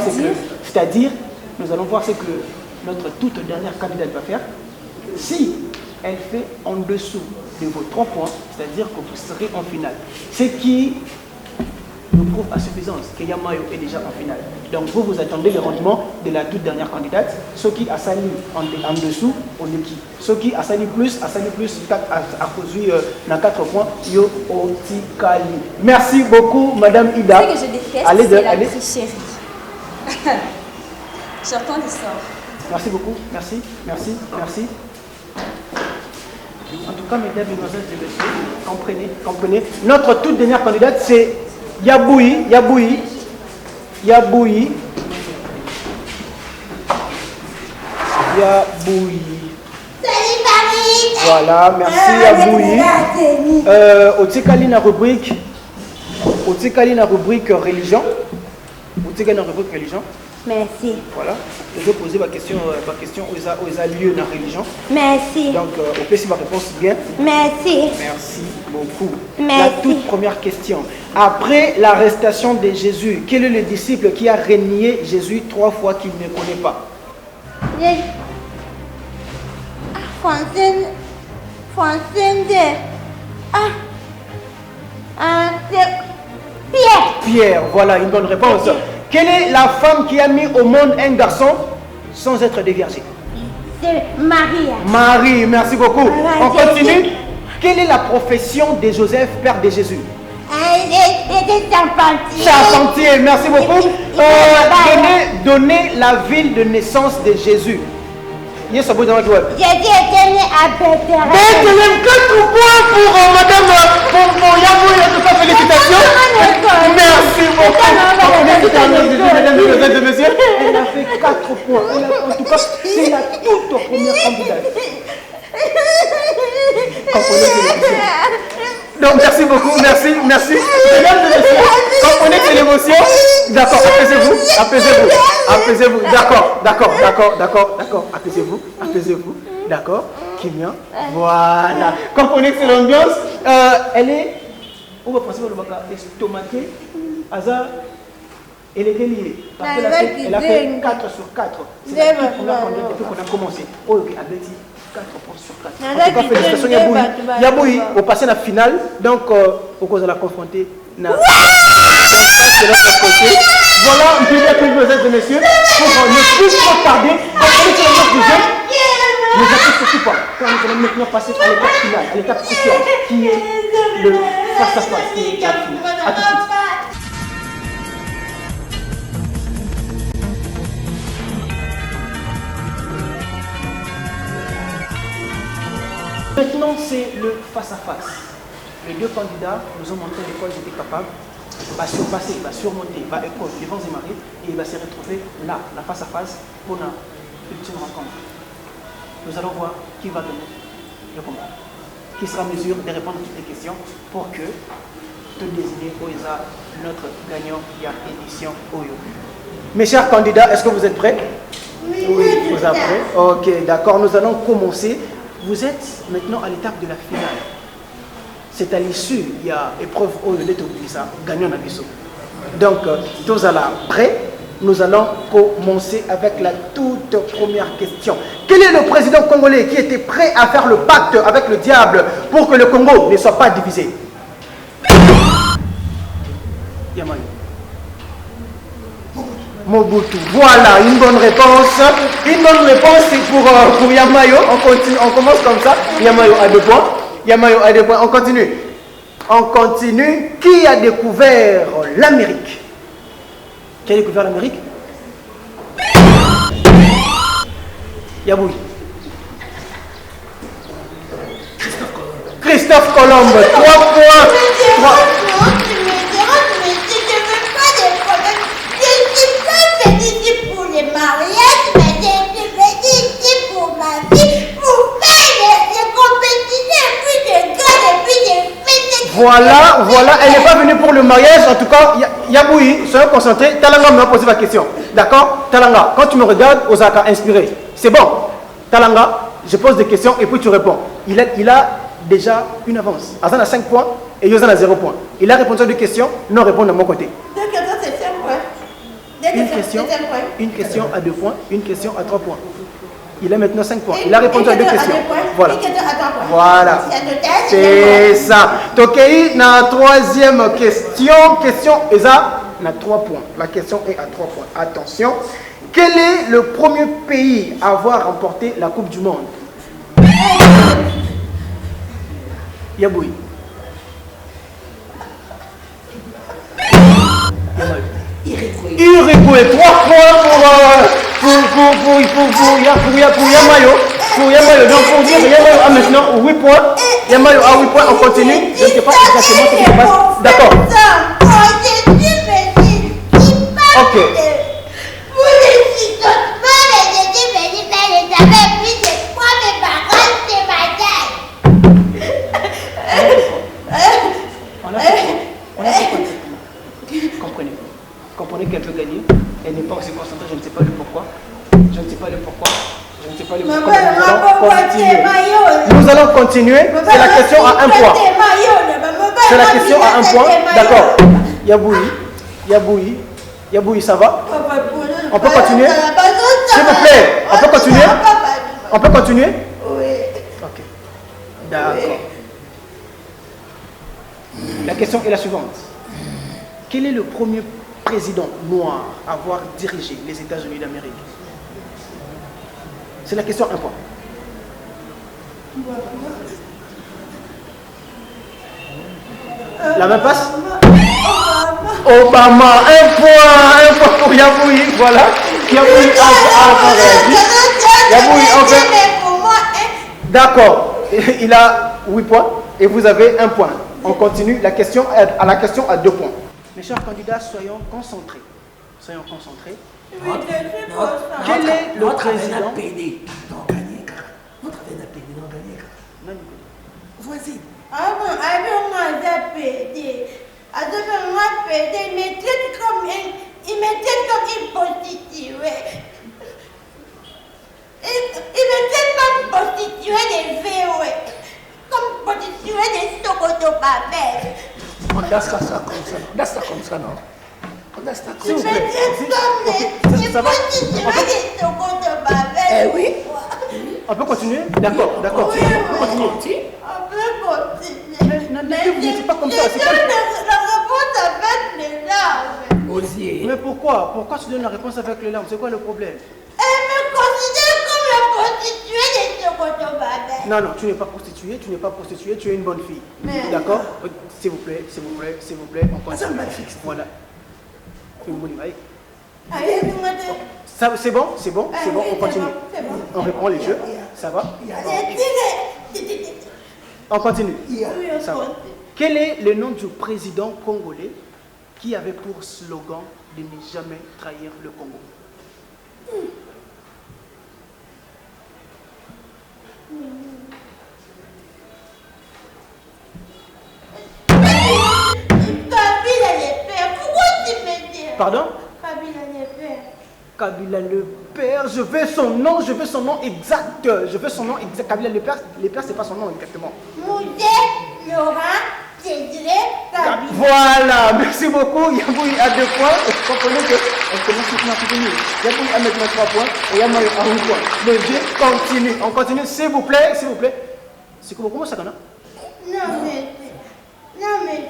Speaker 1: nous allons voir ce que notre toute dernière candidate va faire. Si elle fait en dessous de vos 3 points, c'est-à-dire que vous serez en finale. Ce qui nous prouve à suffisance que Yamayo est déjà en finale. Donc vous attendez le rendement de la toute dernière candidate. Ceux qui a sali en dessous, on est qui? Ceux qui a sali plus, à cause de 4 points, yo otikali. Merci beaucoup, Madame Ida.
Speaker 2: Ce que je déteste, c'est la tricherie. J'entends des sorts.
Speaker 1: Merci beaucoup, merci. En tout cas, mesdames, mesdemoiselles et messieurs, comprenez. Notre toute dernière candidate, c'est Yaboui. Salut
Speaker 4: Paris.
Speaker 1: Voilà, merci Yaboui. Otikali na rubrique religion.
Speaker 4: Merci.
Speaker 1: Voilà. Je vais poser ma question aux lieux de la religion.
Speaker 4: Merci.
Speaker 1: Donc, au plus, ma réponse bien.
Speaker 4: Merci.
Speaker 1: Merci beaucoup.
Speaker 4: Merci.
Speaker 1: La toute première question. Après l'arrestation de Jésus, quel est le disciple qui a renié Jésus 3 fois qu'il ne connaît pas?
Speaker 4: Francine.
Speaker 1: Pierre, voilà une bonne réponse. Quelle est la femme qui a mis au monde un garçon sans être déviergé?
Speaker 4: C'est Marie.
Speaker 1: Marie, merci beaucoup. On continue. Quelle est la profession de Joseph, père de Jésus?
Speaker 4: Charpentier.
Speaker 1: Charpentier, merci beaucoup. Donnez la ville de naissance de Jésus. Jésus était
Speaker 4: né à Bethléem.
Speaker 1: Bethléem, 4 points pour Madame pour Yaboui, en tout cas félicitations. Merci beaucoup. Mesdames et messieurs, elle a fait 4 points. En tout cas, c'est la toute première candidate. Donc merci beaucoup, merci. Mesdames et messieurs, comprenez que c'est l'émotion. D'accord, apaisez-vous. D'accord, apaisez-vous. D'accord, Kimia. Voilà. Comprenez que c'est l'ambiance. Elle est, on va penser au estomaquée. Hasard, elle est liée. Parce qu'elle a fait 4 sur 4. C'est la première candidate depuis qu'on a commencé. Oh, ok, Abeti. 4 points sur 4. En tout cas, félicitations Yaboui. Au passé la finale, donc au cause de la confronter. Voilà, mesdames et messieurs, pour ne plus trop tarder, comprenez sur le du jeu, ne zappez surtout pas. Quand nous allons maintenant passer à l'étape finale, à l'étape cruciale, qui est le face-à-face, qui est la finale. A tout de suite. Maintenant, c'est le face-à-face. Les 2 candidats nous ont montré de quoi ils étaient capables. va surpasser, va surmonter, va école devant Zimari et il va se retrouver là, la face à face pour une ultime rencontre. Nous allons voir qui va donner le combat, qui sera en mesure de répondre à toutes les questions pour que tout désigner Oisa, notre gagnant qui a édition Oyo. Mes chers candidats, est-ce que vous êtes prêts?
Speaker 4: Oui,
Speaker 1: vous êtes prêts? Ok, d'accord, nous allons commencer. Vous êtes maintenant à l'étape de la finale. C'est à l'issue, il y a épreuve Oyo de ça, gagnant à Bissau. Donc, tous à la prêt, nous allons commencer avec la toute première question. Quel est le président congolais qui était prêt à faire le pacte avec le diable pour que le Congo ne soit pas divisé? Yamayo. Mobutu. Voilà, une bonne réponse. Une bonne réponse pour Yamayo. On continue, on commence comme ça. Yamayo a 2 points. Yamayo a 2 points. On continue. On continue. Qui a découvert l'Amérique? Qui a découvert l'Amérique? Yaboui. Christophe Colomb. 3 points. 3.
Speaker 4: Pour les mariages, mais j'ai fait ici pour ma vie, pour faire des compétitions, et puis je gagne, et puis je fais des...
Speaker 1: Voilà, elle n'est pas venue pour le mariage. En tout cas, Yaboui, soyez concentrés. Talanga m'a posé ma question. D'accord? Talanga, quand tu me regardes, Osaka inspiré. C'est bon. Talanga, je pose des questions et puis tu réponds. Il a déjà une avance. Azan a 5 points et Yozan a 0 points. Il a répondu à 2 questions, non répondre de mon côté. Une question à 2 points, une question à 3 points. Il a maintenant 5 points. Il a répondu à 2 questions. Voilà. Voilà. C'est ça. Tokei, na 3e question. Question Eza, na 3 points. La question est à 3 points. Attention. Quel est le premier pays à avoir remporté la Coupe du Monde? Yaboui. Uruguay, 3 points pour Yamayo. Pour Yamayo, donc pour dire Yamayo a maintenant 8 points. Yamayo a 8 points, on continue. Je ne sais pas exactement ce qui se passe. D'accord. Ok. Comprenez qu'elle veut gagner, elle n'est pas aussi concentrée, je ne sais pas le pourquoi. Je ne sais pas le pourquoi. Je ne sais pas le pourquoi. Nous allons continuer. C'est la question à 1 point. C'est la question à 1 point. D'accord. Yaboui, ça va? On peut continuer? S'il vous plaît, on peut continuer? On peut continuer?
Speaker 4: Oui.
Speaker 1: Ok. D'accord. La question est la suivante. Quel est le premier président noir à avoir dirigé les États-Unis d'Amérique? C'est la question 1 point. La même passe? Obama, 1 point pour Yaboui, voilà. Yaboui a réagi. Yaboui d'accord, il a 8 points et vous avez 1 point. On continue, la question à 2 points. Mes chers candidats, soyons concentrés. Soyons concentrés. Quel est le président?
Speaker 3: Vas-y.
Speaker 4: Ah bon, moi j'ai pédé. Moi pédé, il me traite comme une prostituée. Il me traite comme prostituée des VOE. Comme prostituée des Sokoto Babel.
Speaker 3: On danse ça comme ça. On danse ça comme ça, non? On danse ça comme ça.
Speaker 4: C'est prostituée des Sokoto Babel.
Speaker 3: Eh oui.
Speaker 1: On peut continuer? D'accord, d'accord.
Speaker 4: Oui,
Speaker 1: on peut continuer.
Speaker 4: On peut continuer.
Speaker 1: Mais vous n'êtes pas comme ça.
Speaker 4: Je donne la réponse avec les larmes.
Speaker 3: Osier.
Speaker 1: Mais pourquoi? Pourquoi tu donnes la réponse avec les larmes? C'est quoi le problème?
Speaker 4: Elle me considère comme la prostituée des Sokoto Babel.
Speaker 1: Non, non, tu n'es pas prostituée, tu es une bonne fille. D'accord? S'il vous plaît, on continue. Voilà. C'est bon, on continue. On reprend les jeux, ça va? On continue. Ça va. Quel est le nom du président congolais qui avait pour slogan de ne jamais trahir le Congo.
Speaker 4: Kabila le père, pourquoi tu me dis?
Speaker 1: Pardon?
Speaker 4: Kabila le père.
Speaker 1: Kabila le père, je veux son nom exact. Je veux son nom exact. Kabila le père c'est pas son nom exactement.
Speaker 4: Moudé, Laurent, Cédré, Kabila.
Speaker 1: Voilà, merci beaucoup. Yaboui à 2 points. Vous comprenez qu'on commence maintenant à finir. Yaboui à mettre 3 points et Yaboui à 1 point. Le jeu continue. On continue, s'il vous plaît, s'il vous plaît. C'est comment ça, Ghana?
Speaker 4: Non, mais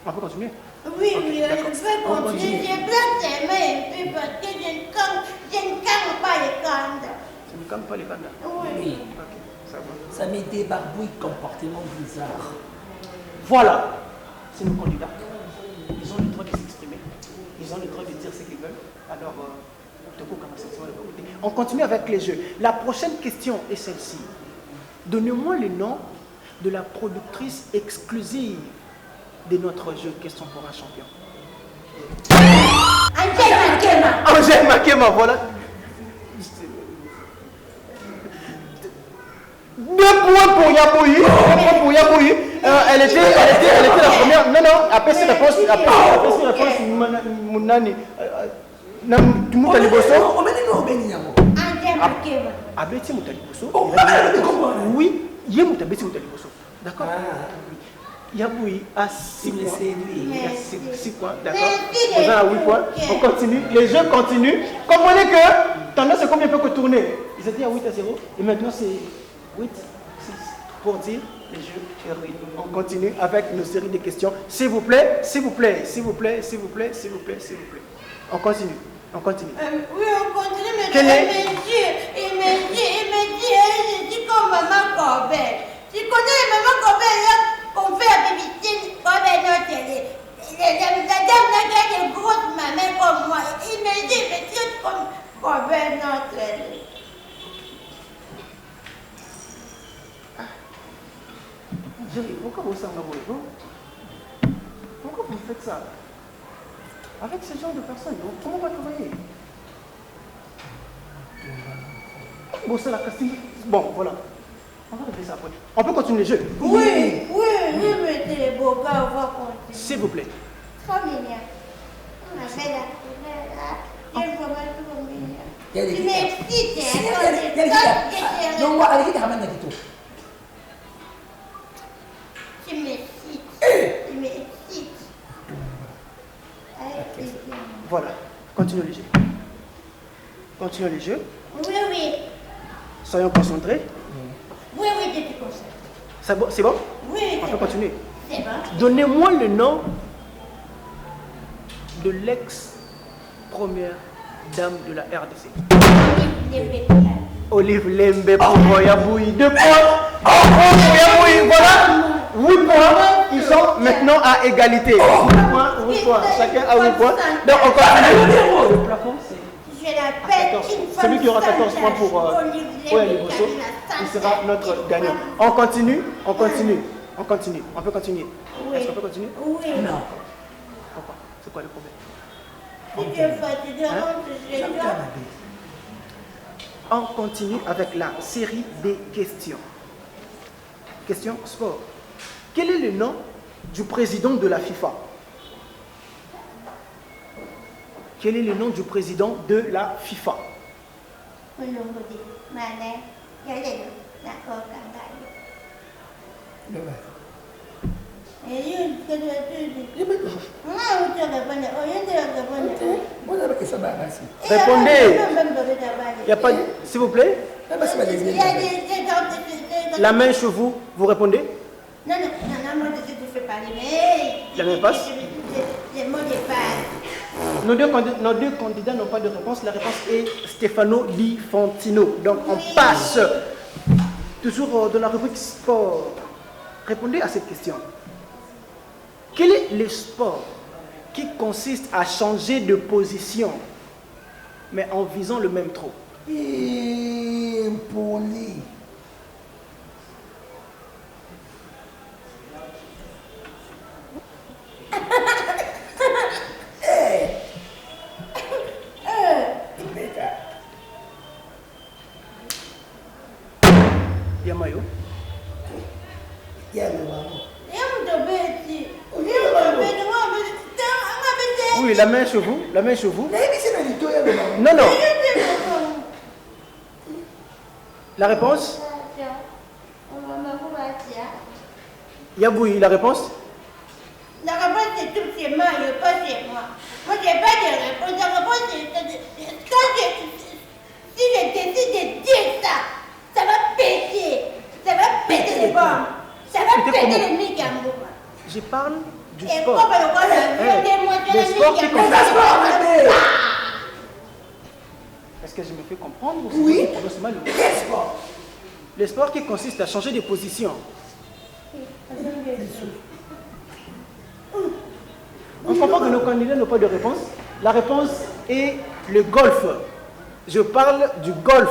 Speaker 1: On peut continuer?
Speaker 4: oui,
Speaker 1: Ok,
Speaker 4: oui,
Speaker 1: d'accord.
Speaker 4: je vais
Speaker 1: On
Speaker 4: continuer.
Speaker 1: continue.
Speaker 4: J'ai plein de mains un peu parce que je ne calme pas les candes.
Speaker 1: Ça ne calme pas les Ghana.
Speaker 4: Oui.
Speaker 1: Ok, ça va.
Speaker 3: Ça met des barbouilles comportement bizarres.
Speaker 1: Voilà, c'est nos candidats. Ils ont le droit de s'exprimer. Ils ont le droit de dire ce qu'ils veulent. Alors, on continue avec les jeux. La prochaine question est celle-ci. Donnez-moi le nom de la productrice exclusive de notre jeu Question pour un champion. Angèle Makema, voilà. 2 points pour Yaboui. 2 points pour Yaboui. Elle était la première. Non, après cette réponse, Mounani. Tu m'as dit
Speaker 3: On m'a dit non, Béni Yango.
Speaker 1: Abeti Moutaliboso. Oui, il y a Moutabeti Moutaliboso. D'accord? Yaboui a 6 points. Il y a 6 points, d'accord? On a 8 points. On continue. Les jeux continuent. Comprenez que tendance c'est combien peut que tourner? Ils étaient à 8 à 0. Et maintenant c'est 8, 6. Pour dire les jeux terminent. On continue avec nos séries de questions. S'il vous plaît, s'il vous plaît, s'il vous plaît, s'il vous plaît, s'il vous plaît, s'il vous plaît. On continue. On continue.
Speaker 4: Oui, on continue, mais
Speaker 1: Quel est-
Speaker 4: il me dit, je dis comme maman Corbet. Tu connais maman Corbet, là, qu'on fait la bébé Corbet, non, télé. La dame là qui a des grosses mamans comme moi. Il me dit, comme Corbet, non, télé.
Speaker 1: Chérie, pourquoi vous s'en avez vous? Pourquoi vous faites ça? Avec ce genre de personnes, comment on va travailler? Bon, c'est la question. Bon, voilà. On va régler ça après. On peut continuer le jeu?
Speaker 4: Oui, mais t'es beau gars, on va continuer.
Speaker 1: S'il vous plaît.
Speaker 4: Trop mignon. On a fait la couleur là. Il est vraiment trop mignon.
Speaker 3: Il y a des
Speaker 4: Tu
Speaker 3: filles.
Speaker 4: m'excites,
Speaker 3: Il y
Speaker 4: hein,
Speaker 3: a
Speaker 4: quand
Speaker 3: des
Speaker 4: tu
Speaker 3: filles.
Speaker 4: sors,
Speaker 3: Donc, moi, avec qui ramène la guitare?
Speaker 4: tu m'excites. Tu m'excites. Avec plaisir.
Speaker 1: Voilà. Continuons le jeu. Continuons le jeu.
Speaker 4: Oui.
Speaker 1: Soyons concentrés.
Speaker 4: Oui, je te conseille.
Speaker 1: C'est bon?
Speaker 4: Oui,
Speaker 1: On peut continuer.
Speaker 4: C'est bon.
Speaker 1: Donnez-moi le nom de l'ex-première dame de la RDC. Olive Lembe pour Yaboui. 2 points. Pour Yaboui. Voilà. 8 points. Ils sont maintenant à égalité. 8 points. Chacun a 8 points. Donc on continue. Le plafond, c'est
Speaker 4: Je l'appelle
Speaker 1: 14.
Speaker 4: une femme
Speaker 1: Celui qui aura 14 points pour
Speaker 4: Olive
Speaker 1: Olive Bosso, il sera notre gagnant. On continue. On peut continuer.
Speaker 4: Oui.
Speaker 1: Est-ce qu'on peut continuer?
Speaker 4: Oui.
Speaker 3: Non.
Speaker 1: Pourquoi? C'est quoi le problème?
Speaker 4: Si tu es fatigué, je
Speaker 3: J'aime
Speaker 4: dois.
Speaker 3: bien ma vie.
Speaker 1: On continue avec la série des questions. Question sport. Quel est le nom du président de la FIFA? Quel est le nom du président de la FIFA?
Speaker 3: Moi, j'avais que ça m'a rassis.
Speaker 1: Répondez. Il y a pas de... S'il vous plaît.
Speaker 4: Il y a des
Speaker 1: La main sur vous, vous répondez.
Speaker 4: Non, moi je te fais parler, mais.
Speaker 1: La même passe.
Speaker 4: Les mots de passe.
Speaker 1: Nos deux candidats n'ont pas de réponse. La réponse est Stefano Di Fontino. Donc on passe toujours dans la rubrique sport. Répondez à cette question. Quel est le sport qui consiste à changer de position, mais en visant le même trou?
Speaker 3: Impoli.
Speaker 1: Oui, la main chez vous. La main chez vous. Non, non. La réponse? Yaboui, la réponse?
Speaker 4: La réponse c'est tout chez moi, il pas chez moi. Moi j'ai pas de réponse. La réponse c'est si je décide de dire ça, ça va péter. Ça va péter les bombes. Ça va péter les migambo.
Speaker 1: Je parle du
Speaker 4: Et
Speaker 1: sport.
Speaker 4: pourquoi le
Speaker 1: sport qui consiste. Est-ce que je me fais comprendre ou
Speaker 3: Oui.
Speaker 1: Le sport qui consiste à changer de position. On comprend que nos candidats n'ont pas de réponse. La réponse est le golf. Je parle du golf.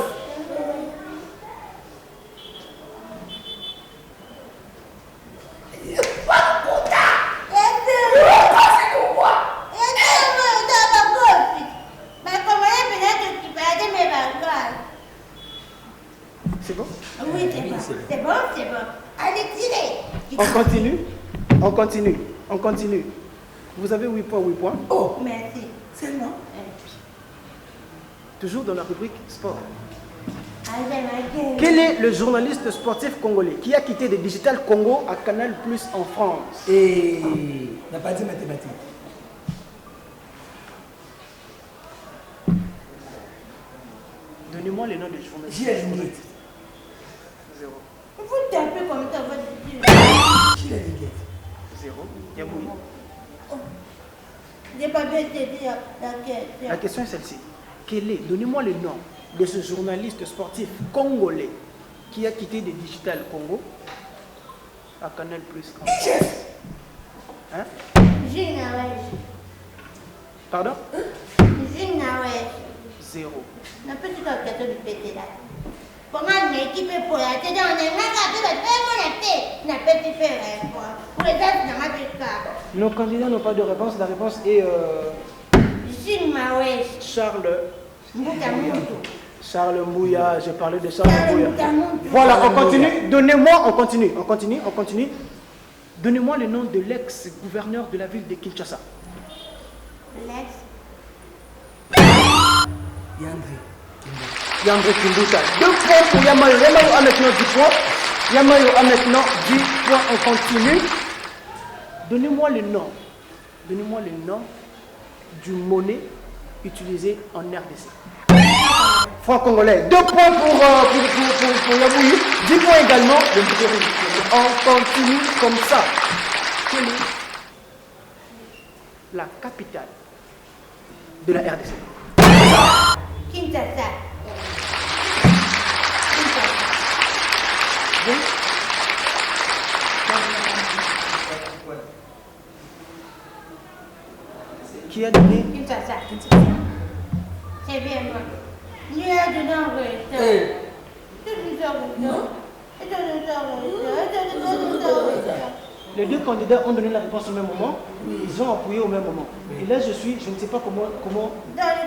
Speaker 1: C'est bon?
Speaker 4: Oui, c'est bon. C'est bon, c'est bon. Allez, tirez.
Speaker 1: On continue. On continue. On continue. Vous avez 8 points, 8 points.
Speaker 3: Oh,
Speaker 4: Merci.
Speaker 3: seulement.
Speaker 1: Toujours dans la rubrique sport.
Speaker 4: Allez,
Speaker 1: Quel est le journaliste sportif congolais qui a quitté le Digital Congo à Canal Plus en France?
Speaker 3: Et n'a pas dit mathématiques.
Speaker 1: Donnez-moi les noms des journalistes.
Speaker 3: Gilles Linguette.
Speaker 1: 0.
Speaker 4: vous tapez comme ça, votre Dieu.
Speaker 3: Gilles Linguette.
Speaker 1: 0. Yaboui.
Speaker 4: J'ai pas bien te dire la question.
Speaker 1: La question est celle-ci. Donnez-moi le nom de ce journaliste sportif congolais qui a quitté le Digital Congo à Canal Plus en France. Hein?
Speaker 4: Gilles Nawège.
Speaker 1: Pardon?
Speaker 4: Gilles Nawège.
Speaker 1: 0.
Speaker 4: N'a pas dit question de péter là. Pour moi, une équipe pour la télé, on est là, on va faire mon été. N'a pas pu faire quoi. Pour les autres, n'a pas pu faire.
Speaker 1: Nos candidats n'ont pas de réponse. La réponse est
Speaker 4: Gilles Nawège.
Speaker 1: Charles Mbouya. J'ai parlé de Charles Mbouya.
Speaker 4: Mouta.
Speaker 1: Voilà, on continue. Donnez-moi, on continue. Donnez-moi le nom de l'ex-gouverneur de la ville de Kinshasa.
Speaker 4: Lex.
Speaker 1: Yandré Kimbuta. 2 points pour Yamayo. Yamayo a maintenant 10 points. Yamayo a maintenant 10 points. On continue. Donnez-moi le nom du monnaie utilisé en RDC. Franc congolais. 2 points pour Yaboui. 10 points également. On continue comme ça. Quelle est la capitale de la RDC?
Speaker 4: Kinshasa.
Speaker 1: Oui. Qui a donné?
Speaker 4: Kinshasa. C'est bien moi. Il y a dedans, oui.
Speaker 1: Les 2 candidats ont donné la réponse au même moment. Ils ont appuyé au même moment. Et là, je ne sais pas comment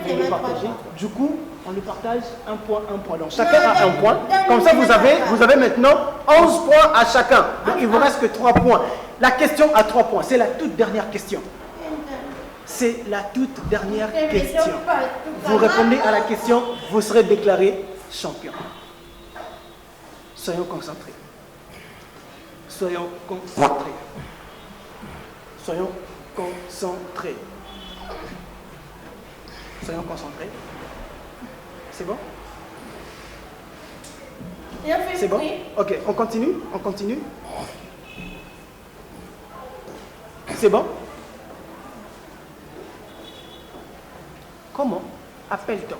Speaker 1: les partager. Du coup, on le partage un point. Donc, chacun a un point. Comme ça, vous avez maintenant 11 points à chacun. Donc, il vous reste que 3 points. La question à 3 points. C'est la toute dernière question. C'est la toute dernière question. Vous répondez à la question, vous serez déclaré champion. Soyons concentrés. Soyons concentrés. C'est bon? C'est bon? Ok, on continue. C'est bon? Comment appelle-t-on?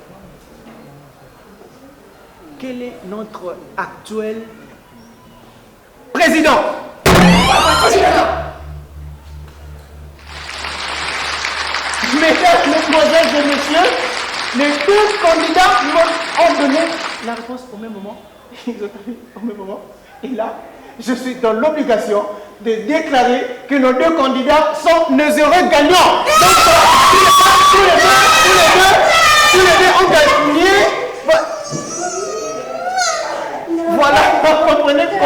Speaker 1: Quel est notre actuel président? Mesdames, mesdemoiselles et messieurs, les 2 candidats ont donné la réponse au même moment. Ils ont donné au même moment. Et là, je suis dans l'obligation de déclarer que nos 2 candidats sont nos heureux gagnants. Donc, tous les deux ont gagné. Voilà, comprenez que le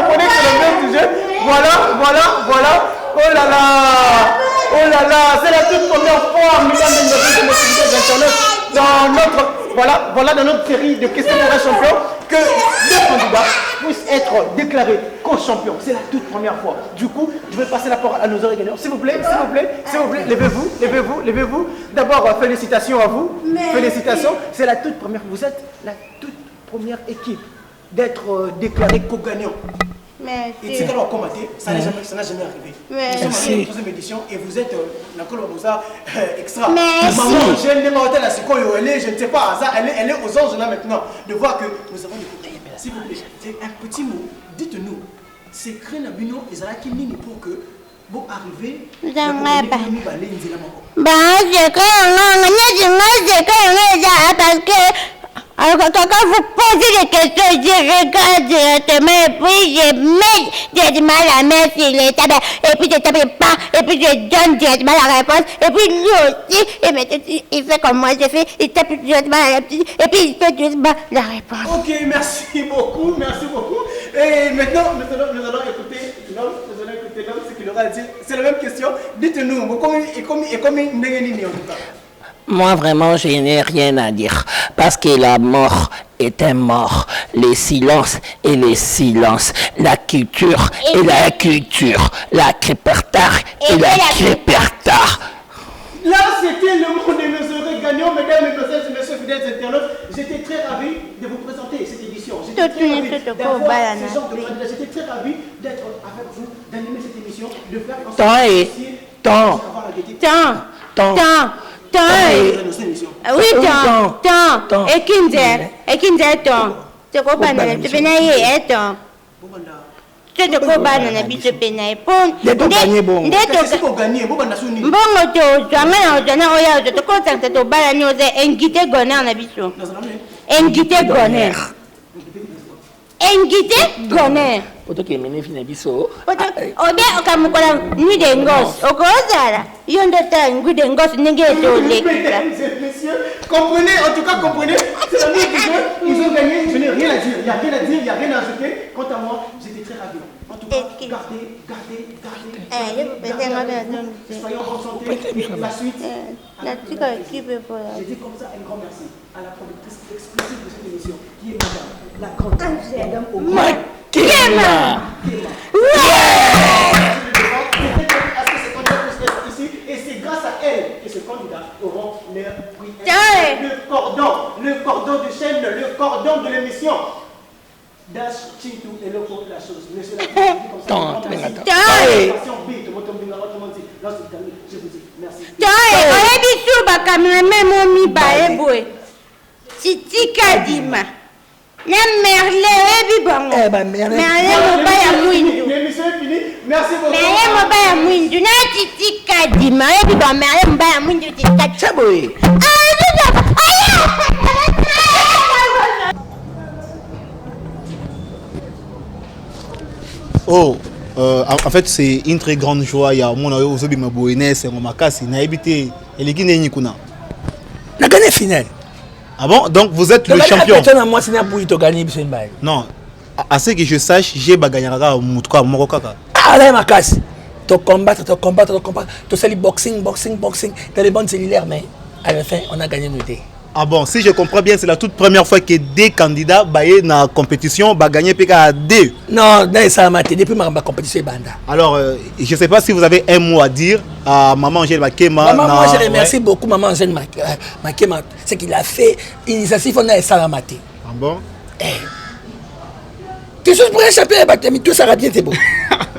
Speaker 1: même sujet. Voilà. Oh là là, c'est la toute première fois, mesdames et dans notre série de questions pour un champion, que les candidats puissent être déclarés co-champions. C'est la toute première fois. Du coup, je vais passer la parole à nos heureux gagnants. S'il vous plaît, levez-vous. D'abord, félicitations à vous. Félicitations. C'est la toute première. Vous êtes la toute première équipe d'être déclarée co-gagnant.
Speaker 4: Merci.
Speaker 1: Et c'est alors commenté, ça n'a jamais arrivé.
Speaker 4: Merci.
Speaker 1: Nous sommes à la 3e édition et vous êtes la Colomosa extra.
Speaker 4: Merci.
Speaker 1: Maman, je ne sais pas, elle est aux anges là maintenant, de voir que nous avons écouté. S'il vous plaît, c'est un petit mot. Dites-nous, c'est Krenabino et Zalaki Nini pour que vous arrivez.
Speaker 4: Parce que alors, quand vous posez des questions, je regarde directement et puis j'ai du mal à mettre sur les tables. Et puis je ne tape pas, et puis je donne directement la réponse. Et puis lui aussi, il fait comme moi, je fais, il tape directement la petite, et puis il fait directement la réponse.
Speaker 1: Ok, merci beaucoup. Et maintenant, nous allons écouter l'homme, ce qu'il aura à dire. C'est la même question. Dites-nous, comment Nini en tout cas?
Speaker 3: Moi, vraiment, je n'ai rien à dire. Parce que la mort est un mort. Les silences et les silences. La culture et la culture. La crépertard et la crépertard.
Speaker 1: Là, c'était le mot de nos heureux gagnants, mesdames et messieurs fidèles internautes. J'étais très ravi de vous présenter cette édition. J'étais très ravi d'avoir ce genre de candidat. J'étais très ravi d'être avec vous, d'animer cette émission, de faire en sorte
Speaker 4: Oui, temps. Et Kinzer, temps. C'est quoi, tu peux naïr, temps. C'est de quoi, banane, biche pénaï. Bon,
Speaker 1: c'est pour gagner.
Speaker 4: bon, tu as un de te contacter au balagno, un guide gonner en habitation. Un guide gonner. Un guide gonner.
Speaker 3: Poto qui est mené fin biso.
Speaker 4: Obe okamukola nuit d'engos. Okozala. Yondo ta nuit d'engos n'engage les.
Speaker 1: Messieurs, comprenez, en tout cas comprenez, c'est la même chose. Ils ont gagné, je n'ai rien à dire, il n'y a rien à ajouter. Quant à moi, j'étais très ravi. En tout cas, gardez. Soyons en santé. La suite. J'ai dit comme ça un grand merci à la productrice exclusive de cette émission, qui est madame, la grande madame Ouma. Et c'est grâce à elle que ces candidats auront leur prix. Le cordon de chaîne, le cordon de l'émission. Dash, Chintou et Loco, la chose. Monsieur la je vous dis merci.
Speaker 4: Titi Kadima. Na merle ebi bango. Merle mobaya mwindu.
Speaker 1: L'émission est finie. Merci beaucoup.
Speaker 4: Merle mobaya mwindu. Na Titi Kadima ebi bango merle mobaya mwindu Titi Kadima.
Speaker 3: Chaboy.
Speaker 5: Oh, en fait, c'est une très grande joie. Il y a mon Ozobi Mabouines et Momakasi. N'a habité et les Guinéens Nikuna.
Speaker 3: La gagné finale.
Speaker 5: Ah bon? Donc vous êtes le champion. Non. À ce que je sache, j'ai gagné à Moutouka, Morokaka.
Speaker 3: Ah, là, ma casse. Tu combattre. Tu sais, boxing. T'as les bonnes cellulaires, mais à la fin, on a gagné une idée.
Speaker 5: Ah bon, si je comprends bien, c'est la toute première fois que des candidats baillent dans la compétition, gagner PK2.
Speaker 3: Non, ça a maté depuis ma compétition banda.
Speaker 5: Alors, je ne sais pas si vous avez un mot à dire à Maman Angèle Makema.
Speaker 3: Maman, moi je remercie beaucoup Maman Angèle Makema. Ce qu'il a fait, l'initiative, on a ça à maté.
Speaker 5: Ah bon?
Speaker 3: Quelque chose pour échapper à la tout ça va bien, c'est beau.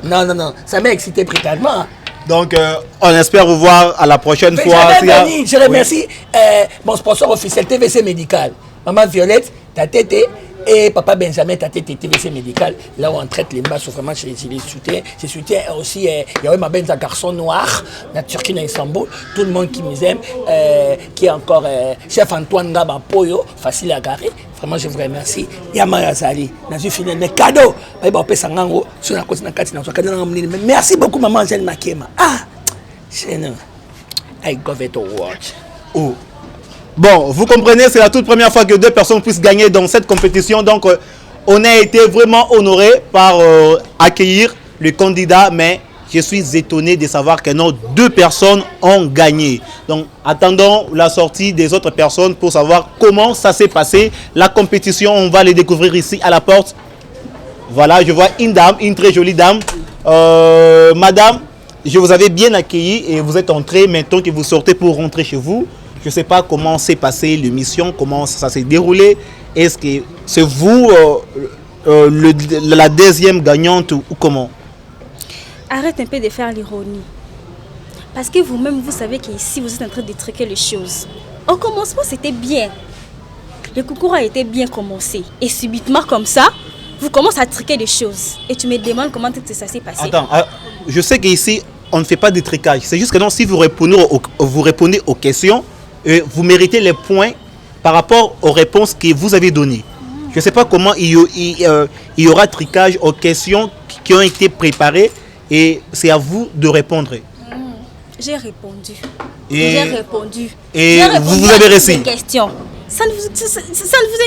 Speaker 3: Non, ça m'a excité brutalement.
Speaker 5: Donc, on espère vous voir à la prochaine fois.
Speaker 3: Je remercie mon sponsor officiel TVC Médical. Maman Violette, ta tête et Papa Benjamin, ta tête TVC Médical. Là où on traite les masses, vraiment, je les soutiens. Je soutiens aussi, il y a ma benz un garçon noir, la Turquie, à Istanbul. Tout le monde qui nous aime, qui est encore chef Antoine Gaba Poyo, facile à garer. Vraiment, je vous remercie. Yamara Zali, dans une finale, mes cadeaux. Merci beaucoup, Maman Angèle Makema. Ah, c'est nous. I go to watch.
Speaker 5: Oh. Bon, vous comprenez, c'est la toute première fois que deux personnes puissent gagner dans cette compétition. Donc, on a été vraiment honorés par accueillir le candidat, mais je suis étonné de savoir que non, 2 personnes ont gagné. Donc, attendons la sortie des autres personnes pour savoir comment ça s'est passé. La compétition, on va les découvrir ici à la porte. Voilà, je vois une dame, une très jolie dame. Madame, je vous avais bien accueilli et vous êtes entrée. Maintenant que vous sortez pour rentrer chez vous, je ne sais pas comment s'est passée l'émission, comment ça s'est déroulé. Est-ce que c'est vous la deuxième gagnante ou comment?
Speaker 2: Arrête un peu de faire l'ironie. Parce que vous-même, vous savez qu'ici, vous êtes en train de truquer les choses. Au commencement, c'était bien. Le concours a été bien commencé. Et subitement, comme ça, vous commencez à truquer les choses. Et tu me demandes comment ça s'est passé.
Speaker 5: Attends, je sais qu'ici, on ne fait pas de tricage. C'est juste que non, si vous répondez aux questions, vous méritez les points par rapport aux réponses que vous avez données. Je ne sais pas comment il y aura tricage aux questions qui ont été préparées. Et c'est à vous de répondre.
Speaker 2: J'ai répondu.
Speaker 5: Et vous avez réussi.
Speaker 2: Questions. Ça ne vous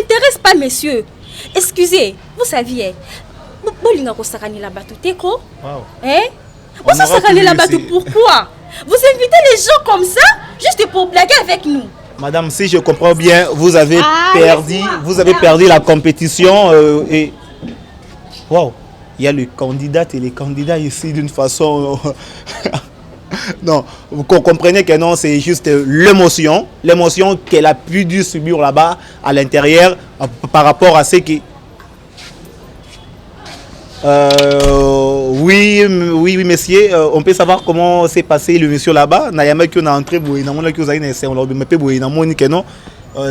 Speaker 2: intéresse pas, messieurs. Excusez, vous saviez. Bolinga ko sakani la bateau teko. Hein? Vous sakani la bateau pourquoi? Vous invitez les gens comme ça juste pour blaguer avec nous.
Speaker 5: Madame, si je comprends bien, vous avez perdu la compétition et waouh. Il y a le candidat et les candidats ici d'une façon... non, vous comprenez que non, c'est juste l'émotion qu'elle a pu dû subir là-bas, à l'intérieur, par rapport à ce qui... oui, messieurs, on peut savoir comment s'est passé l'émission là-bas. Nayama qui on a entré,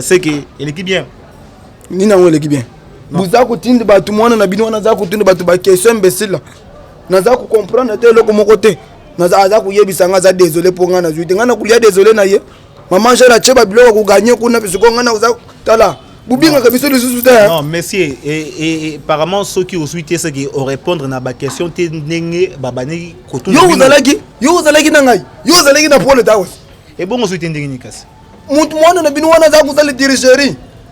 Speaker 5: c'est que l'équipe bien.
Speaker 6: Nina l'équipe bien. Vous avez écouté tout le monde, on a écouté des questions imbéciles. On a comprendre que de mon côté. On a désolé pour nous. On a désolé. Maman, j'ai la chèvre pour gagner.
Speaker 5: Non, messieurs, et apparemment, ceux qui ont suivi ce qui ont répondu à la question, c'est que
Speaker 6: vous allez
Speaker 5: et bon, on suit une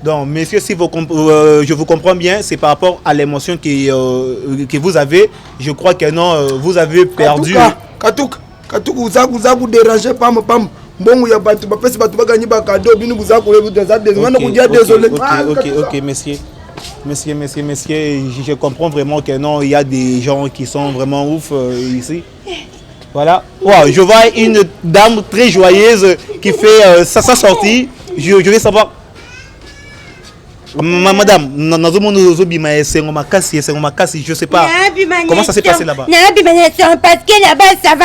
Speaker 5: donc, messieurs, si je vous comprends bien, c'est par rapport à l'émotion que vous avez. Je crois que non, vous avez perdu.
Speaker 6: Katouk, vous avez dérangé, pam. Bon, il y a pas de cadeau, désolé.
Speaker 5: Ok, messieurs. Messieurs, je comprends vraiment que non, il y a des gens qui sont vraiment ouf ici. Voilà. Wow, je vois une dame très joyeuse qui fait sa sortie. Je vais savoir. Madame, je sais pas comment ça s'est passé là-bas.
Speaker 4: Parce que là-bas, ça a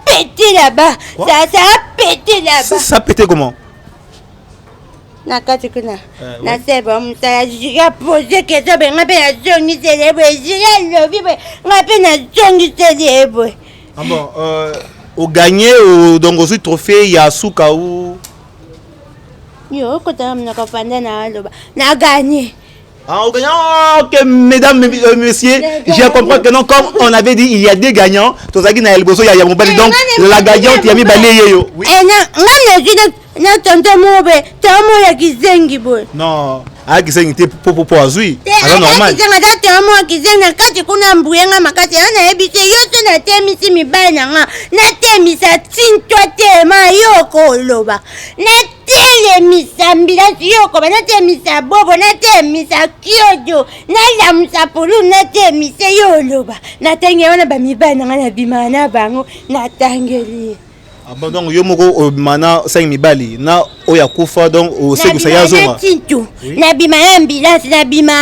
Speaker 4: pété là-bas. Ça a pété là-bas.
Speaker 5: Ça a pété comment?
Speaker 4: C'est bon, j'ai posé question,
Speaker 5: ah bon, au gagné, donc au trophée, il y a Souka ou...
Speaker 4: Yo, quand on a gagné.
Speaker 5: Ah, ok, mesdames, messieurs, j'ai compris que non, comme on avait dit, il y a des gagnants. Donc, la gagnante, il y a mis balayé. Oui. Non, ah, qui s'est pour azui. Alors, normal. Ah bon, donc yomoko mana 5 bali na oya kufa donc au segu sayazoma
Speaker 4: na bima ambulance na bima